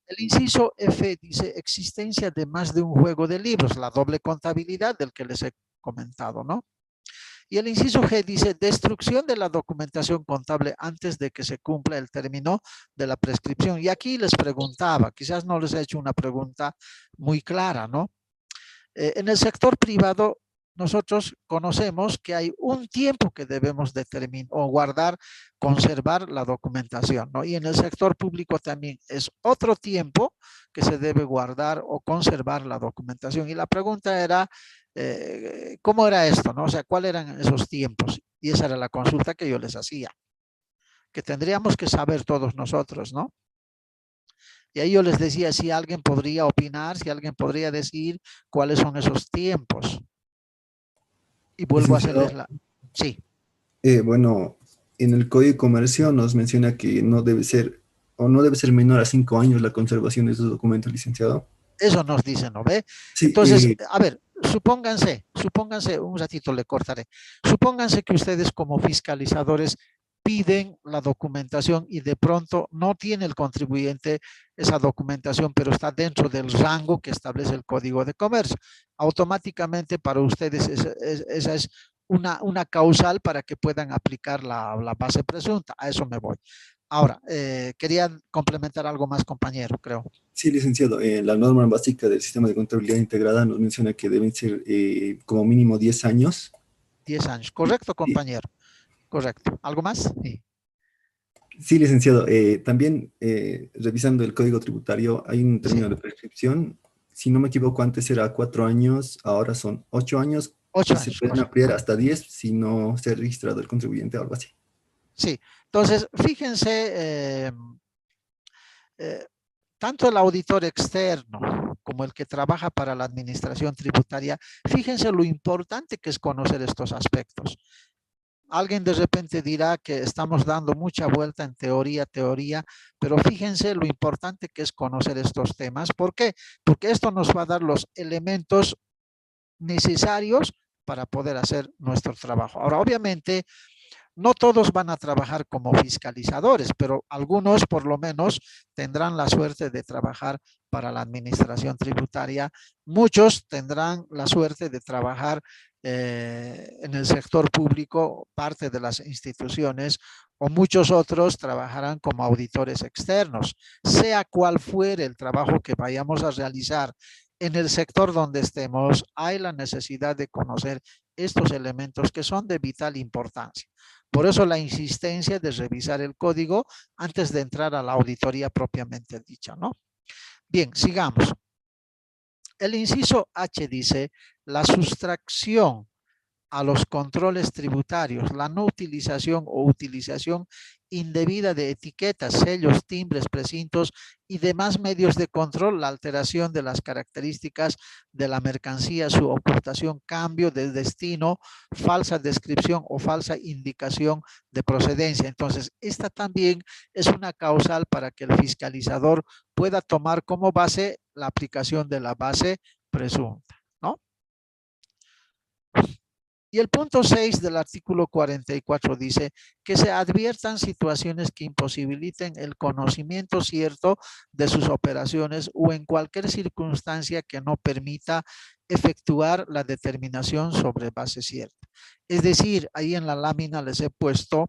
El inciso F dice existencia de más de un juego de libros, la doble contabilidad del que les he comentado, ¿no? Y el inciso G dice destrucción de la documentación contable antes de que se cumpla el término de la prescripción. Y aquí les preguntaba, quizás no les he hecho una pregunta muy clara, ¿no? En el sector privado, nosotros conocemos que hay un tiempo que debemos determinar o guardar, conservar la documentación, ¿no? Y en el sector público también es otro tiempo que se debe guardar o conservar la documentación. Y la pregunta era, ¿cómo era esto, no? O sea, ¿cuáles eran esos tiempos? Y esa era la consulta que yo les hacía, que tendríamos que saber todos nosotros, ¿no? Y ahí yo les decía si alguien podría opinar, si alguien podría decir cuáles son esos tiempos. Y vuelvo a hacerles la... Sí. Bueno, en el Código de Comercio nos menciona que no debe ser o no debe ser menor a 5 años la conservación de esos documentos, licenciado. Eso nos dice, ¿no ve? Sí, Entonces, a ver, supónganse, un ratito le cortaré. Supónganse que ustedes como fiscalizadores piden la documentación y de pronto no tiene el contribuyente esa documentación, pero está dentro del rango que establece el Código de Comercio. Automáticamente para ustedes esa es una causal para que puedan aplicar la base presunta. A eso me voy. Ahora, querían complementar algo más, compañero, creo. sí, licenciado. La norma básica del sistema de contabilidad integrada nos menciona que deben ser como mínimo 10 años. 10 años. Correcto, compañero. Correcto. ¿Algo más? Sí. Sí, licenciado. También revisando el Código Tributario, hay un término de prescripción. Si no me equivoco, antes era 4 años, ahora son 8 años. 8 y años. se pueden ampliar hasta 10 si no se ha registrado el contribuyente o algo así. Sí. Entonces, fíjense, tanto el auditor externo como el que trabaja para la administración tributaria, fíjense lo importante que es conocer estos aspectos. Alguien de repente dirá que estamos dando mucha vuelta en teoría, pero fíjense lo importante que es conocer estos temas. ¿Por qué? Porque esto nos va a dar los elementos necesarios para poder hacer nuestro trabajo. Ahora, obviamente, no todos van a trabajar como fiscalizadores, pero algunos por lo menos tendrán la suerte de trabajar para la administración tributaria. Muchos tendrán la suerte de trabajar en el sector público, parte de las instituciones, o muchos otros trabajarán como auditores externos. Sea cual fuere el trabajo que vayamos a realizar en el sector donde estemos, hay la necesidad de conocer estos elementos que son de vital importancia. Por eso la insistencia de revisar el código antes de entrar a la auditoría propiamente dicha, ¿no? Bien, sigamos. El inciso H dice, la sustracción a los controles tributarios, la no utilización o utilización indebida de etiquetas, sellos, timbres, precintos y demás medios de control, la alteración de las características de la mercancía, su ocultación, cambio de destino, falsa descripción o falsa indicación de procedencia. Entonces, esta también es una causal para que el fiscalizador pueda tomar como base la aplicación de la base presunta, ¿no? Y el punto 6 del artículo 44 dice que se adviertan situaciones que imposibiliten el conocimiento cierto de sus operaciones o en cualquier circunstancia que no permita efectuar la determinación sobre base cierta. Es decir, ahí en la lámina les he puesto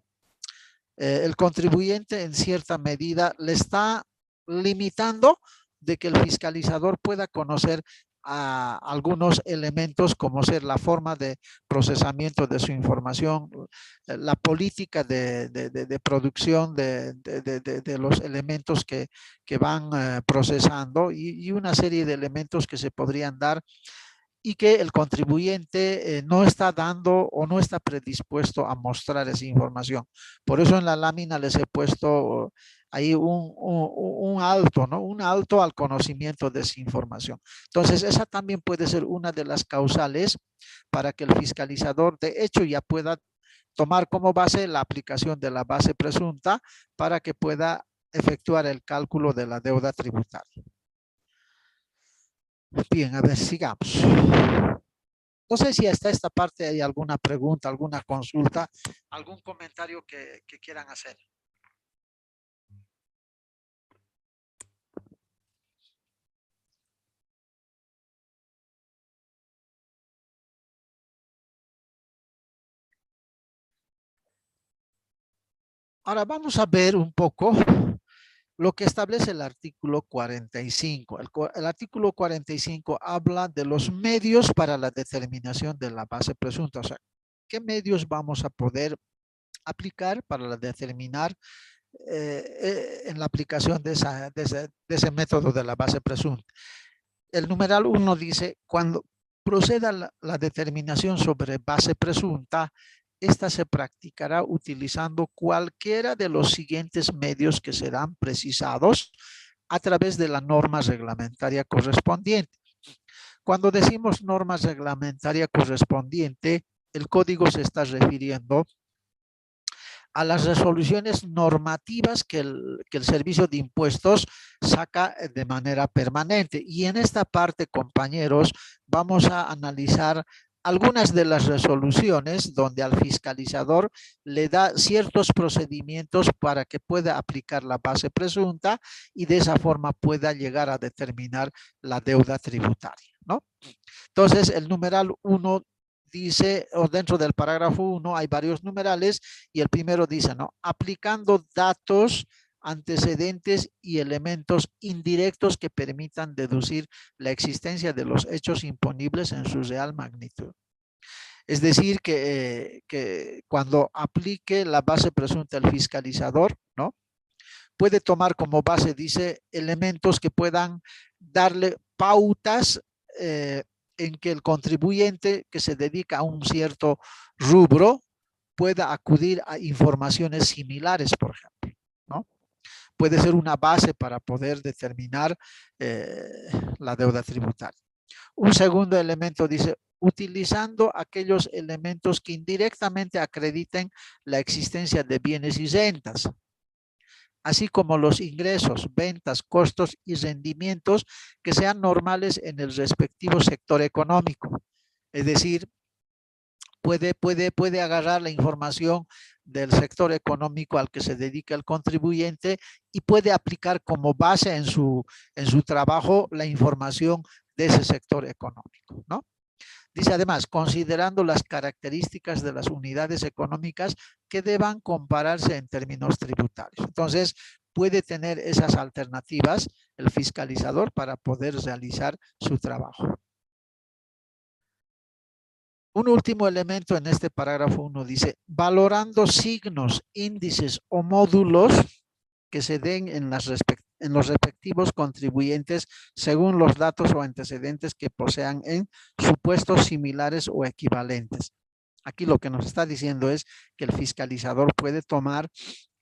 el contribuyente en cierta medida le está limitando de que el fiscalizador pueda conocer a algunos elementos como ser la forma de procesamiento de su información, la política de producción de los elementos que van procesando y una serie de elementos que se podrían dar y que el contribuyente no está dando o no está predispuesto a mostrar esa información. Por eso en la lámina les he puesto ahí un alto, ¿no? Un alto al conocimiento de esa información. Entonces, esa también puede ser una de las causales para que el fiscalizador de hecho ya pueda tomar como base la aplicación de la base presunta para que pueda efectuar el cálculo de la deuda tributaria. Bien, a ver, sigamos. No sé si hasta esta parte hay alguna pregunta, alguna consulta, algún comentario que quieran hacer. Ahora vamos a ver un poco lo que establece el artículo 45. El artículo 45 habla de los medios para la determinación de la base presunta. O sea, ¿qué medios vamos a poder aplicar para determinar en la aplicación de ese método de la base presunta? El numeral 1 dice, cuando proceda la determinación sobre base presunta, esta se practicará utilizando cualquiera de los siguientes medios que serán precisados a través de la norma reglamentaria correspondiente. Cuando decimos norma reglamentaria correspondiente, el código se está refiriendo a las resoluciones normativas que el Servicio de Impuestos saca de manera permanente. Y en esta parte, compañeros, vamos a analizar algunas de las resoluciones donde al fiscalizador le da ciertos procedimientos para que pueda aplicar la base presunta y de esa forma pueda llegar a determinar la deuda tributaria, ¿no? Entonces, el numeral 1 dice, o dentro del parágrafo 1 hay varios numerales y el primero dice, ¿no? Aplicando datos, antecedentes y elementos indirectos que permitan deducir la existencia de los hechos imponibles en su real magnitud. Es decir, que cuando aplique la base presunta el fiscalizador, ¿no? Puede tomar como base, dice, elementos que puedan darle pautas en que el contribuyente que se dedica a un cierto rubro pueda acudir a informaciones similares, por ejemplo, ¿no? Puede ser una base para poder determinar la deuda tributaria. Un segundo elemento dice, utilizando aquellos elementos que indirectamente acrediten la existencia de bienes y rentas, así como los ingresos, ventas, costos y rendimientos que sean normales en el respectivo sector económico. Es decir, puede agarrar la información del sector económico al que se dedica el contribuyente y puede aplicar como base en su trabajo la información de ese sector económico, ¿no? Dice además, considerando las características de las unidades económicas que deban compararse en términos tributarios. Entonces, puede tener esas alternativas el fiscalizador para poder realizar su trabajo. Un último elemento en este parágrafo 1 dice, valorando signos, índices o módulos que se den en los respectivos contribuyentes según los datos o antecedentes que posean en supuestos similares o equivalentes. Aquí lo que nos está diciendo es que el fiscalizador puede tomar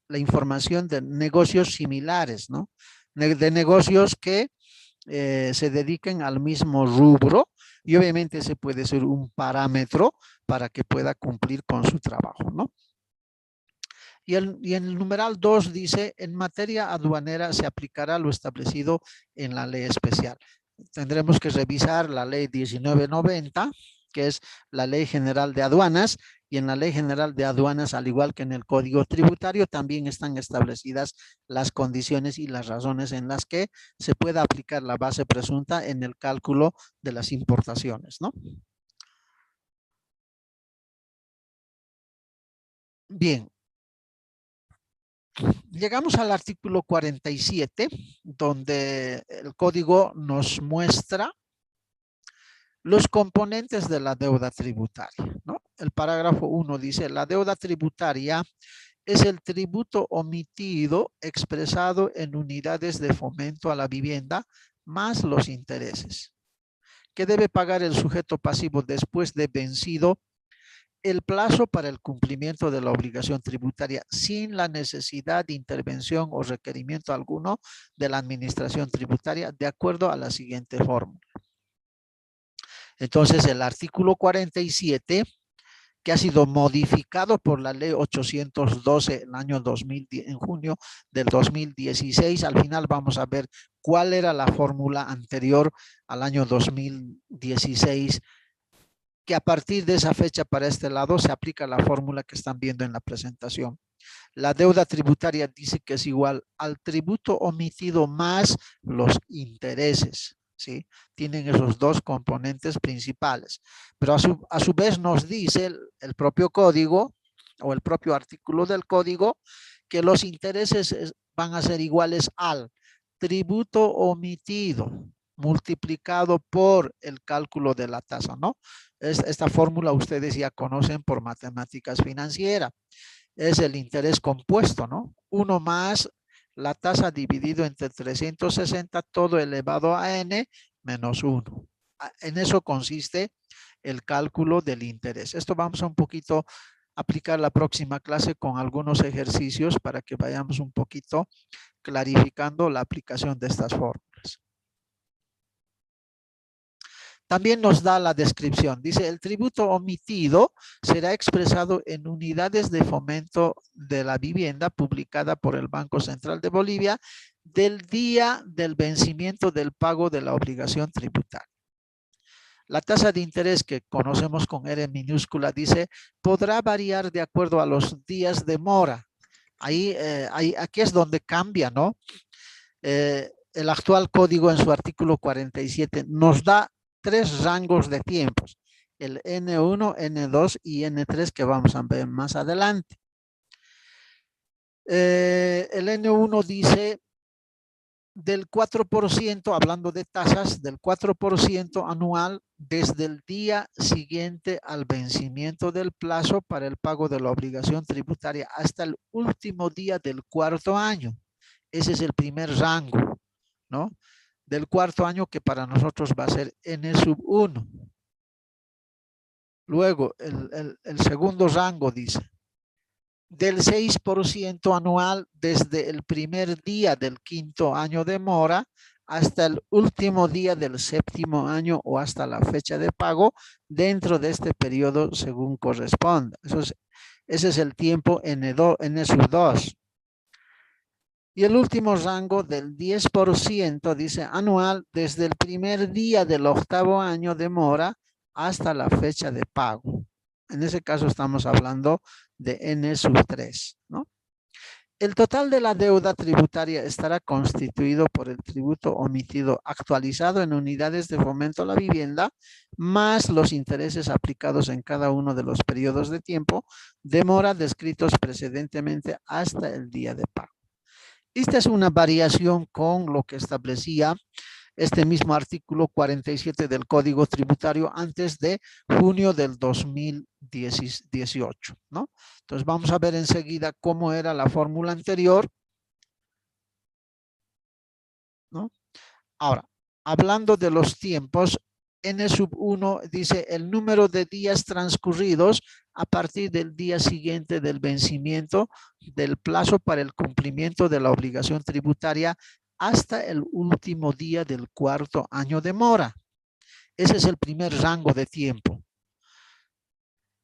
la información de negocios similares, ¿no? De negocios que se dediquen al mismo rubro y obviamente ese puede ser un parámetro para que pueda cumplir con su trabajo, ¿no? Y en el numeral 2 dice, en materia aduanera se aplicará lo establecido en la ley especial. Tendremos que revisar la ley 1990, que es la Ley General de Aduanas, y en la Ley General de Aduanas, al igual que en el Código Tributario, también están establecidas las condiciones y las razones en las que se pueda aplicar la base presunta en el cálculo de las importaciones, ¿no? Bien. Llegamos al artículo 47, donde el código nos muestra los componentes de la deuda tributaria, ¿no? El parágrafo 1 dice, la deuda tributaria es el tributo omitido expresado en unidades de fomento a la vivienda más los intereses, que debe pagar el sujeto pasivo después de vencido el plazo para el cumplimiento de la obligación tributaria sin la necesidad de intervención o requerimiento alguno de la administración tributaria de acuerdo a la siguiente fórmula. Entonces, el artículo 47, que ha sido modificado por la ley 812 en junio del 2016, al final vamos a ver cuál era la fórmula anterior al año 2016, que a partir de esa fecha para este lado se aplica la fórmula que están viendo en la presentación. La deuda tributaria dice que es igual al tributo omitido más los intereses, ¿sí? Tienen esos dos componentes principales. Pero a su vez nos dice el propio código o el propio artículo del código que los intereses van a ser iguales al tributo omitido multiplicado por el cálculo de la tasa, ¿no? Esta fórmula ustedes ya conocen por matemáticas financieras. Es el interés compuesto, ¿no? 1 más la tasa dividido entre 360 todo elevado a n menos 1. En eso consiste el cálculo del interés. Esto vamos a un poquito aplicar la próxima clase con algunos ejercicios para que vayamos un poquito clarificando la aplicación de estas fórmulas. También nos da la descripción. Dice, el tributo omitido será expresado en unidades de fomento de la vivienda publicada por el Banco Central de Bolivia del día del vencimiento del pago de la obligación tributaria. La tasa de interés que conocemos con R minúscula dice, podrá variar de acuerdo a los días de mora. Aquí es donde cambia, ¿no? El actual código en su artículo 47 nos da 3 rangos de tiempos, el N1, N2 y N3 que vamos a ver más adelante. El N1 dice del 4%, hablando de tasas, del 4% anual desde el día siguiente al vencimiento del plazo para el pago de la obligación tributaria hasta el último día del 4º año. Ese es el primer rango, ¿no? Del 4º año, que para nosotros va a ser N1. Luego, el segundo rango dice, del 6% anual desde el primer día del 5º año de mora hasta el último día del 7º año o hasta la fecha de pago dentro de este periodo según corresponda. Ese es el tiempo N2. Y el último rango del 10% dice anual desde el primer día del 8º año de mora hasta la fecha de pago. En ese caso estamos hablando de N3, ¿no? El total de la deuda tributaria estará constituido por el tributo omitido actualizado en unidades de fomento a la vivienda, más los intereses aplicados en cada uno de los periodos de tiempo de mora descritos precedentemente hasta el día de pago. Esta es una variación con lo que establecía este mismo artículo 47 del Código Tributario antes de junio del 2018, ¿no? Entonces vamos a ver enseguida cómo era la fórmula anterior, ¿no? Ahora, hablando de los tiempos, N1 dice el número de días transcurridos a partir del día siguiente del vencimiento del plazo para el cumplimiento de la obligación tributaria hasta el último día del 4º año de mora. Ese es el primer rango de tiempo.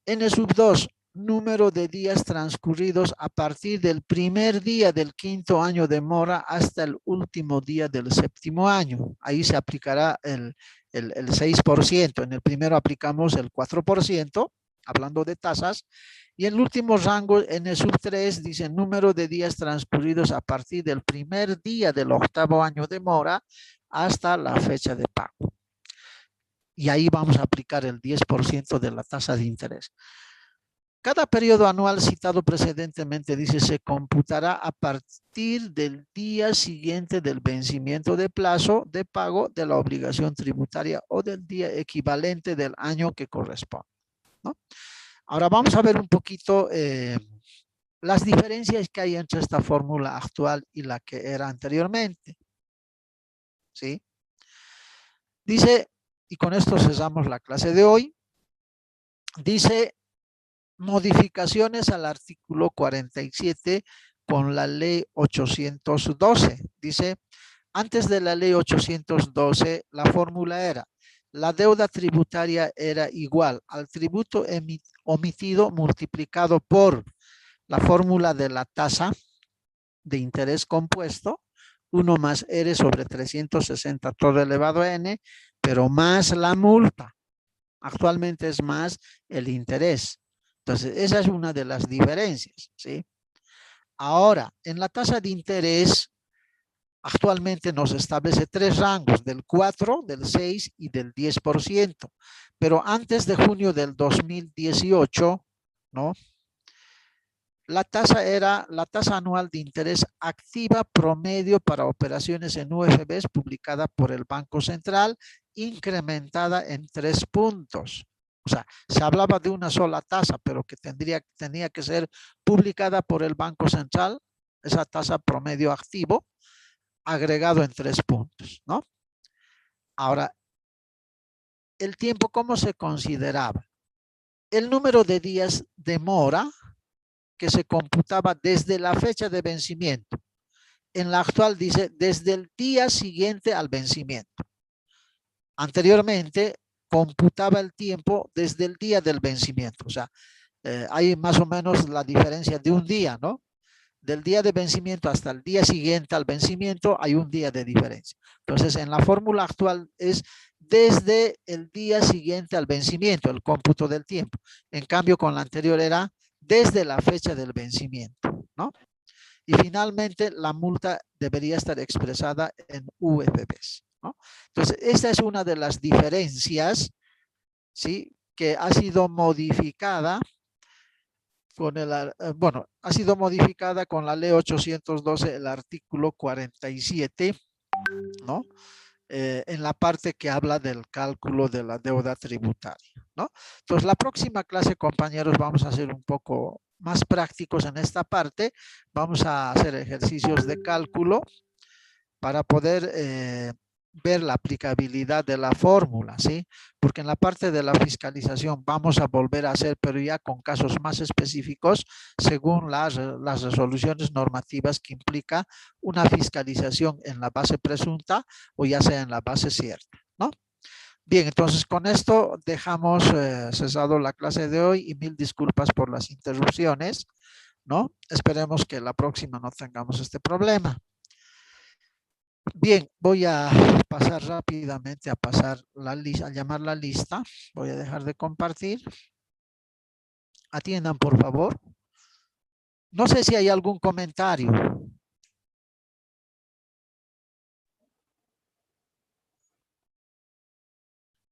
N2, número de días transcurridos a partir del primer día del 5º año de mora hasta el último día del 7º año. Ahí se aplicará el 6%. En el primero aplicamos el 4%, hablando de tasas. Y el último rango, N3, dice número de días transcurridos a partir del primer día del 8º año de mora hasta la fecha de pago. Y ahí vamos a aplicar el 10% de la tasa de interés. Cada periodo anual citado precedentemente dice se computará a partir del día siguiente del vencimiento de plazo de pago de la obligación tributaria o del día equivalente del año que corresponde, ¿no? Ahora vamos a ver un poquito las diferencias que hay entre esta fórmula actual y la que era anteriormente, ¿sí? Dice, y con esto cesamos la clase de hoy, dice modificaciones al artículo 47 con la ley 812. Dice, antes de la ley 812, la fórmula era, la deuda tributaria era igual al tributo omitido multiplicado por la fórmula de la tasa de interés compuesto, 1 más R sobre 360 todo elevado a N, pero más la multa. Actualmente es más el interés. Entonces, esa es una de las diferencias, ¿sí? Ahora, en la tasa de interés, actualmente nos establece 3 rangos, del 4, del 6 y del 10%. Pero antes de junio del 2018, ¿no? La tasa era la tasa anual de interés activa promedio para operaciones en UFBs publicada por el Banco Central, incrementada en 3 puntos. O sea, se hablaba de una sola tasa, pero que tenía que ser publicada por el Banco Central, esa tasa promedio activo, agregado en 3 puntos, ¿no? Ahora, el tiempo, ¿cómo se consideraba? El número de días de mora que se computaba desde la fecha de vencimiento. En la actual dice desde el día siguiente al vencimiento. Anteriormente computaba el tiempo desde el día del vencimiento. O sea, hay más o menos la diferencia de un día, ¿no? Del día de vencimiento hasta el día siguiente al vencimiento hay un día de diferencia. Entonces, en la fórmula actual es desde el día siguiente al vencimiento, el cómputo del tiempo. En cambio, con la anterior era desde la fecha del vencimiento, ¿no? Y finalmente, la multa debería estar expresada en UFBs, ¿no? Entonces, esta es una de las diferencias, ¿sí? Que ha sido modificada con ha sido modificada con la ley 812, el artículo 47, ¿no? En la parte que habla del cálculo de la deuda tributaria, ¿no? Entonces, la próxima clase, compañeros, vamos a ser un poco más prácticos en esta parte. Vamos a hacer ejercicios de cálculo para poder ver la aplicabilidad de la fórmula, ¿sí? Porque en la parte de la fiscalización vamos a volver a hacer, pero ya con casos más específicos, según las resoluciones normativas que implica una fiscalización en la base presunta o ya sea en la base cierta, ¿no? Bien, entonces con esto dejamos cesado la clase de hoy y mil disculpas por las interrupciones, ¿no? Esperemos que la próxima no tengamos este problema. Bien, voy a pasar rápidamente a pasar la lista, a llamar la lista. Voy a dejar de compartir. Atiendan, por favor. No sé si hay algún comentario.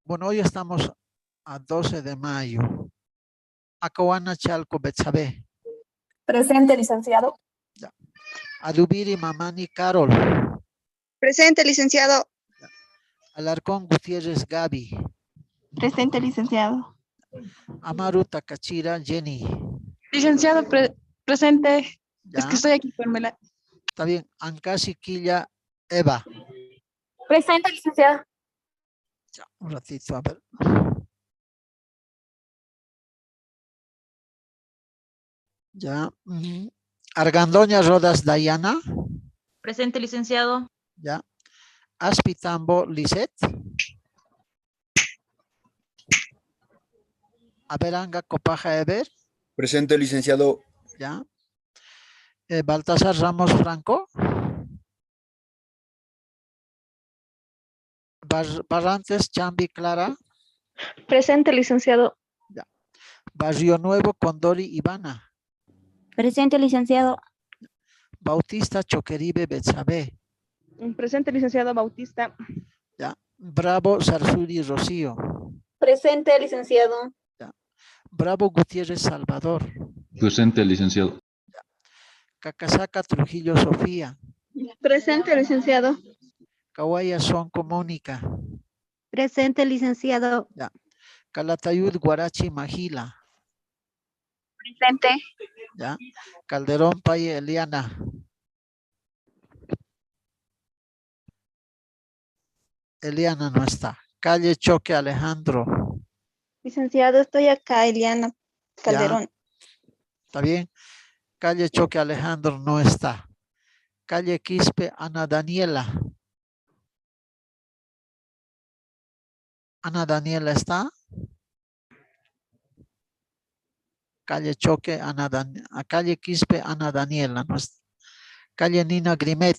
Bueno, hoy estamos a 12 de mayo. Acahuana Chalco Betsabe. Presente, licenciado. Adubiri Mamani Carol. Presente, licenciado. Alarcón Gutiérrez Gaby. Presente, licenciado. Amaru Takachira Jenny. Licenciado, presente. ¿Ya? Es que estoy aquí, Carmela. Está bien. Ancasi Quilla Eva. Presente, licenciado. Ya, un ratito, a ver. Ya. Argandoña Rodas Dayana. Presente, licenciado. Ya. Aspitambo Lisette. Aberanga Copaja Eber. Presente, licenciado. Ya. Baltasar Ramos Franco. Barrantes Chambi Clara. Presente, licenciado. Ya. Barrio Nuevo Condori Ivana. Presente, licenciado. Bautista Choqueribe Betsabe. Presente, licenciado Bautista. Ya. Bravo Sarsuri Rocío. Presente, licenciado. Ya. Bravo Gutiérrez Salvador. Presente, licenciado. Cacasaca Trujillo Sofía. Presente, licenciado. Kawaya Sonco Mónica. Presente, licenciado. Ya. Calatayud Guarachi Magila. Presente. Ya. Calderón Paye Eliana. Eliana no está. Calle Choque Alejandro. Licenciado, estoy acá, Eliana Calderón. Ya. ¿Está bien? Calle Choque Alejandro no está. Calle Quispe Ana Daniela. Ana Daniela está. Calle Choque Ana Daniela. Calle Quispe Ana Daniela no está. Calle Nina Grimet.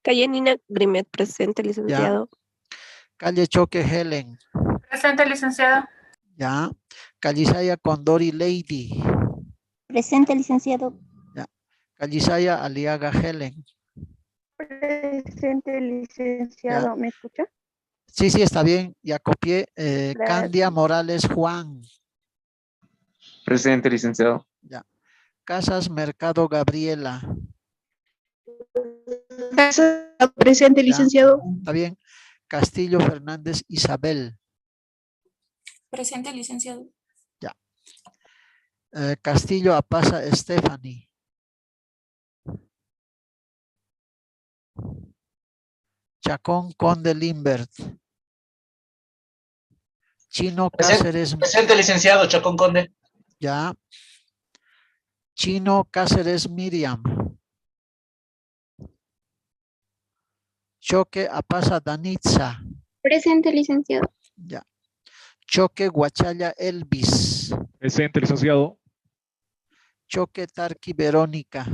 Calle Nina Grimet, presente, licenciado. Calle Choque Helen. Presente, licenciado. Ya. Callisaya Condori Lady. Presente, licenciado. Ya. Callisaya Aliaga Helen. Presente, licenciado. Ya. ¿Me escucha? Sí, sí, está bien. Ya copié. Gracias. Candia Morales Juan. Presente, licenciado. Ya. Casas Mercado Gabriela. Presente, Ya. licenciado. Está bien. Castillo Fernández Isabel. Presente, licenciado. Ya. Castillo Apaza Stephanie. Chacón Conde Limbert. Chino Cáceres. Presente, licenciado, Chacón Conde. Ya. Chino Cáceres Miriam. Choque Apaza Danitza. Presente, licenciado. Ya. Choque Guachalla Elvis. Presente, licenciado. Choque Tarqui Verónica.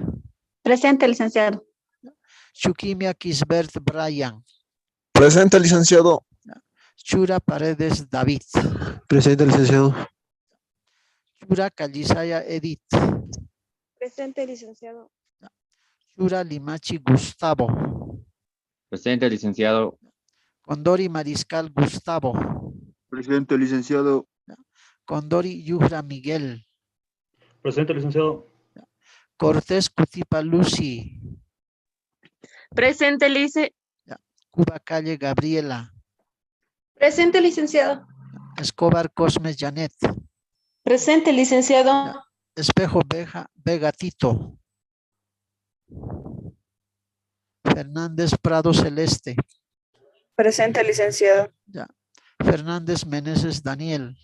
Presente, licenciado. Chuquimia Kisbert Brian. Presente, licenciado. Chura Paredes David. Presente, licenciado. Chura Callisaya Edith. Presente, licenciado. Chura Limachi Gustavo. Presente, licenciado. Condori Mariscal Gustavo. Presente, licenciado. Condori Yujra Miguel. Presente, licenciado. Cortés Cutipa Lucy. Presente, Cuba Calle Gabriela. Presente, licenciado. Escobar Cosmes Janet. Presente, licenciado. Espejo Vega Tito. Fernández Prado Celeste. Presente, licenciado. Ya. Fernández Meneses Daniel.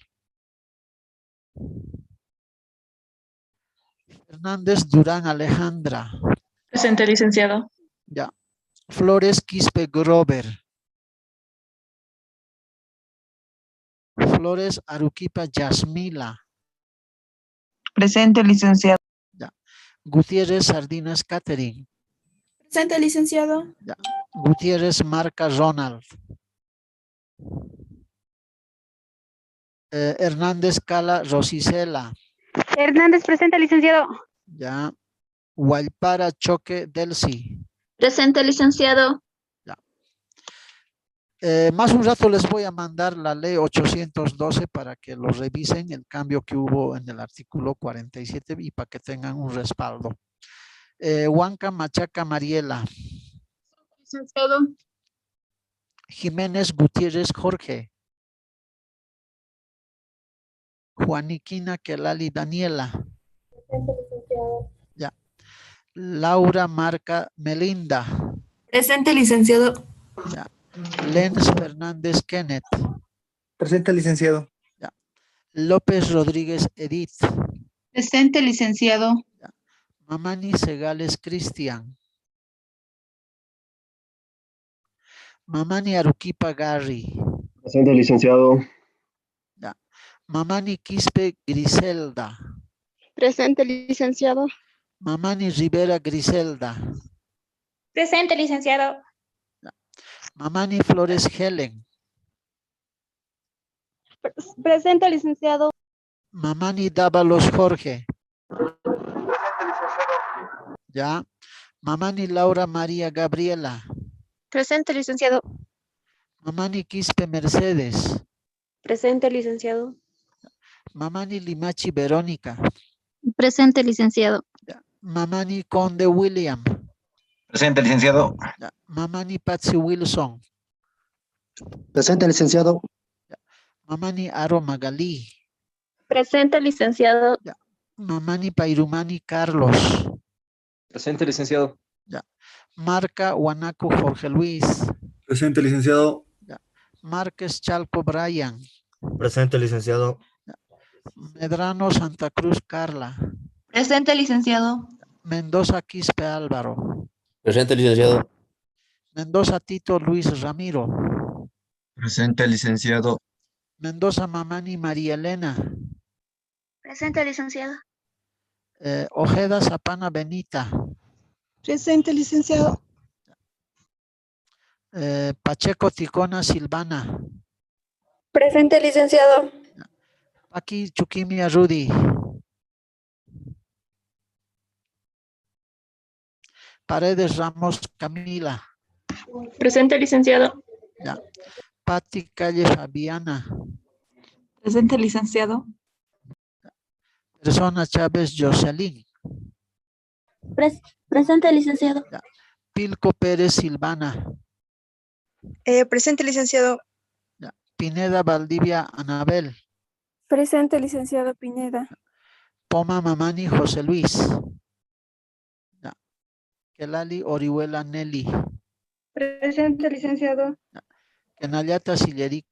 Fernández Durán Alejandra. Presente, licenciado. Ya. Flores Quispe Grover. Flores Aruquipa Yasmila. Presente, licenciado. Ya. Gutiérrez Sardinas Catherine. Presente, licenciado. Ya. Gutiérrez Marca Ronald. Hernández Cala Rosicela. Hernández, presente, licenciado. Ya. Guaypara Choque Delcy. Presente, licenciado. Más un rato les voy a mandar la ley 812 para que lo revisen, el cambio que hubo en el artículo 47 y para que tengan un respaldo. Huanca Machaca Mariela. Licenciado. Jiménez Gutiérrez Jorge. Juaniquina Kelali Daniela. Ya. Laura Marca Melinda. Presente, licenciado. Ya. Lenz Fernández Kenneth. Presente, licenciado. Ya. López Rodríguez Edith. Presente, licenciado. Mamani Segales Cristian. Mamani Aruquipa Gary. Presente, licenciado. Ya. Mamani Quispe Griselda. Presente, licenciado. Mamani Rivera Griselda. Presente, licenciado. Mamani Flores Helen. Presente, licenciado. Mamani Dávalos Jorge. Ya. Mamani Laura María Gabriela. Presente, licenciado. Mamani Quispe Mercedes. Presente, licenciado. Mamani Limachi Verónica. Presente, licenciado. Ya. Mamani Conde William. Presente, licenciado. Ya. Mamani Patsy Wilson. Presente, licenciado. Ya. Mamani Aro Magalí. Presente, licenciado. Ya. Mamani Pairumani Carlos. Presente, licenciado. Ya. Marca Huanaco Jorge Luis. Presente, licenciado. Ya. Márquez Chalco Brian. Presente, licenciado. Ya. Medrano Santa Cruz Carla. Presente, licenciado. Mendoza Quispe Álvaro. Presente, licenciado. Mendoza Tito Luis Ramiro. Presente, licenciado. Mendoza Mamani María Elena. Presente, licenciado. Ojeda Zapana Benita. Presente, licenciado. Pacheco Ticona Silvana. Presente, licenciado. Paqui Chuquimia Rudy. Paredes Ramos Camila. Presente, licenciado. Ya. Pati Calle Fabiana. Presente, licenciado. Persona Chávez Jocelyn. Presente, licenciado. Ya. Pilco Pérez Silvana. Presente, licenciado. Ya. Pineda Valdivia Anabel. Presente, licenciado Pineda. Poma Mamani José Luis. Ya. Kelali Orihuela Nelly. Presente, licenciado. Kenayata Sillerí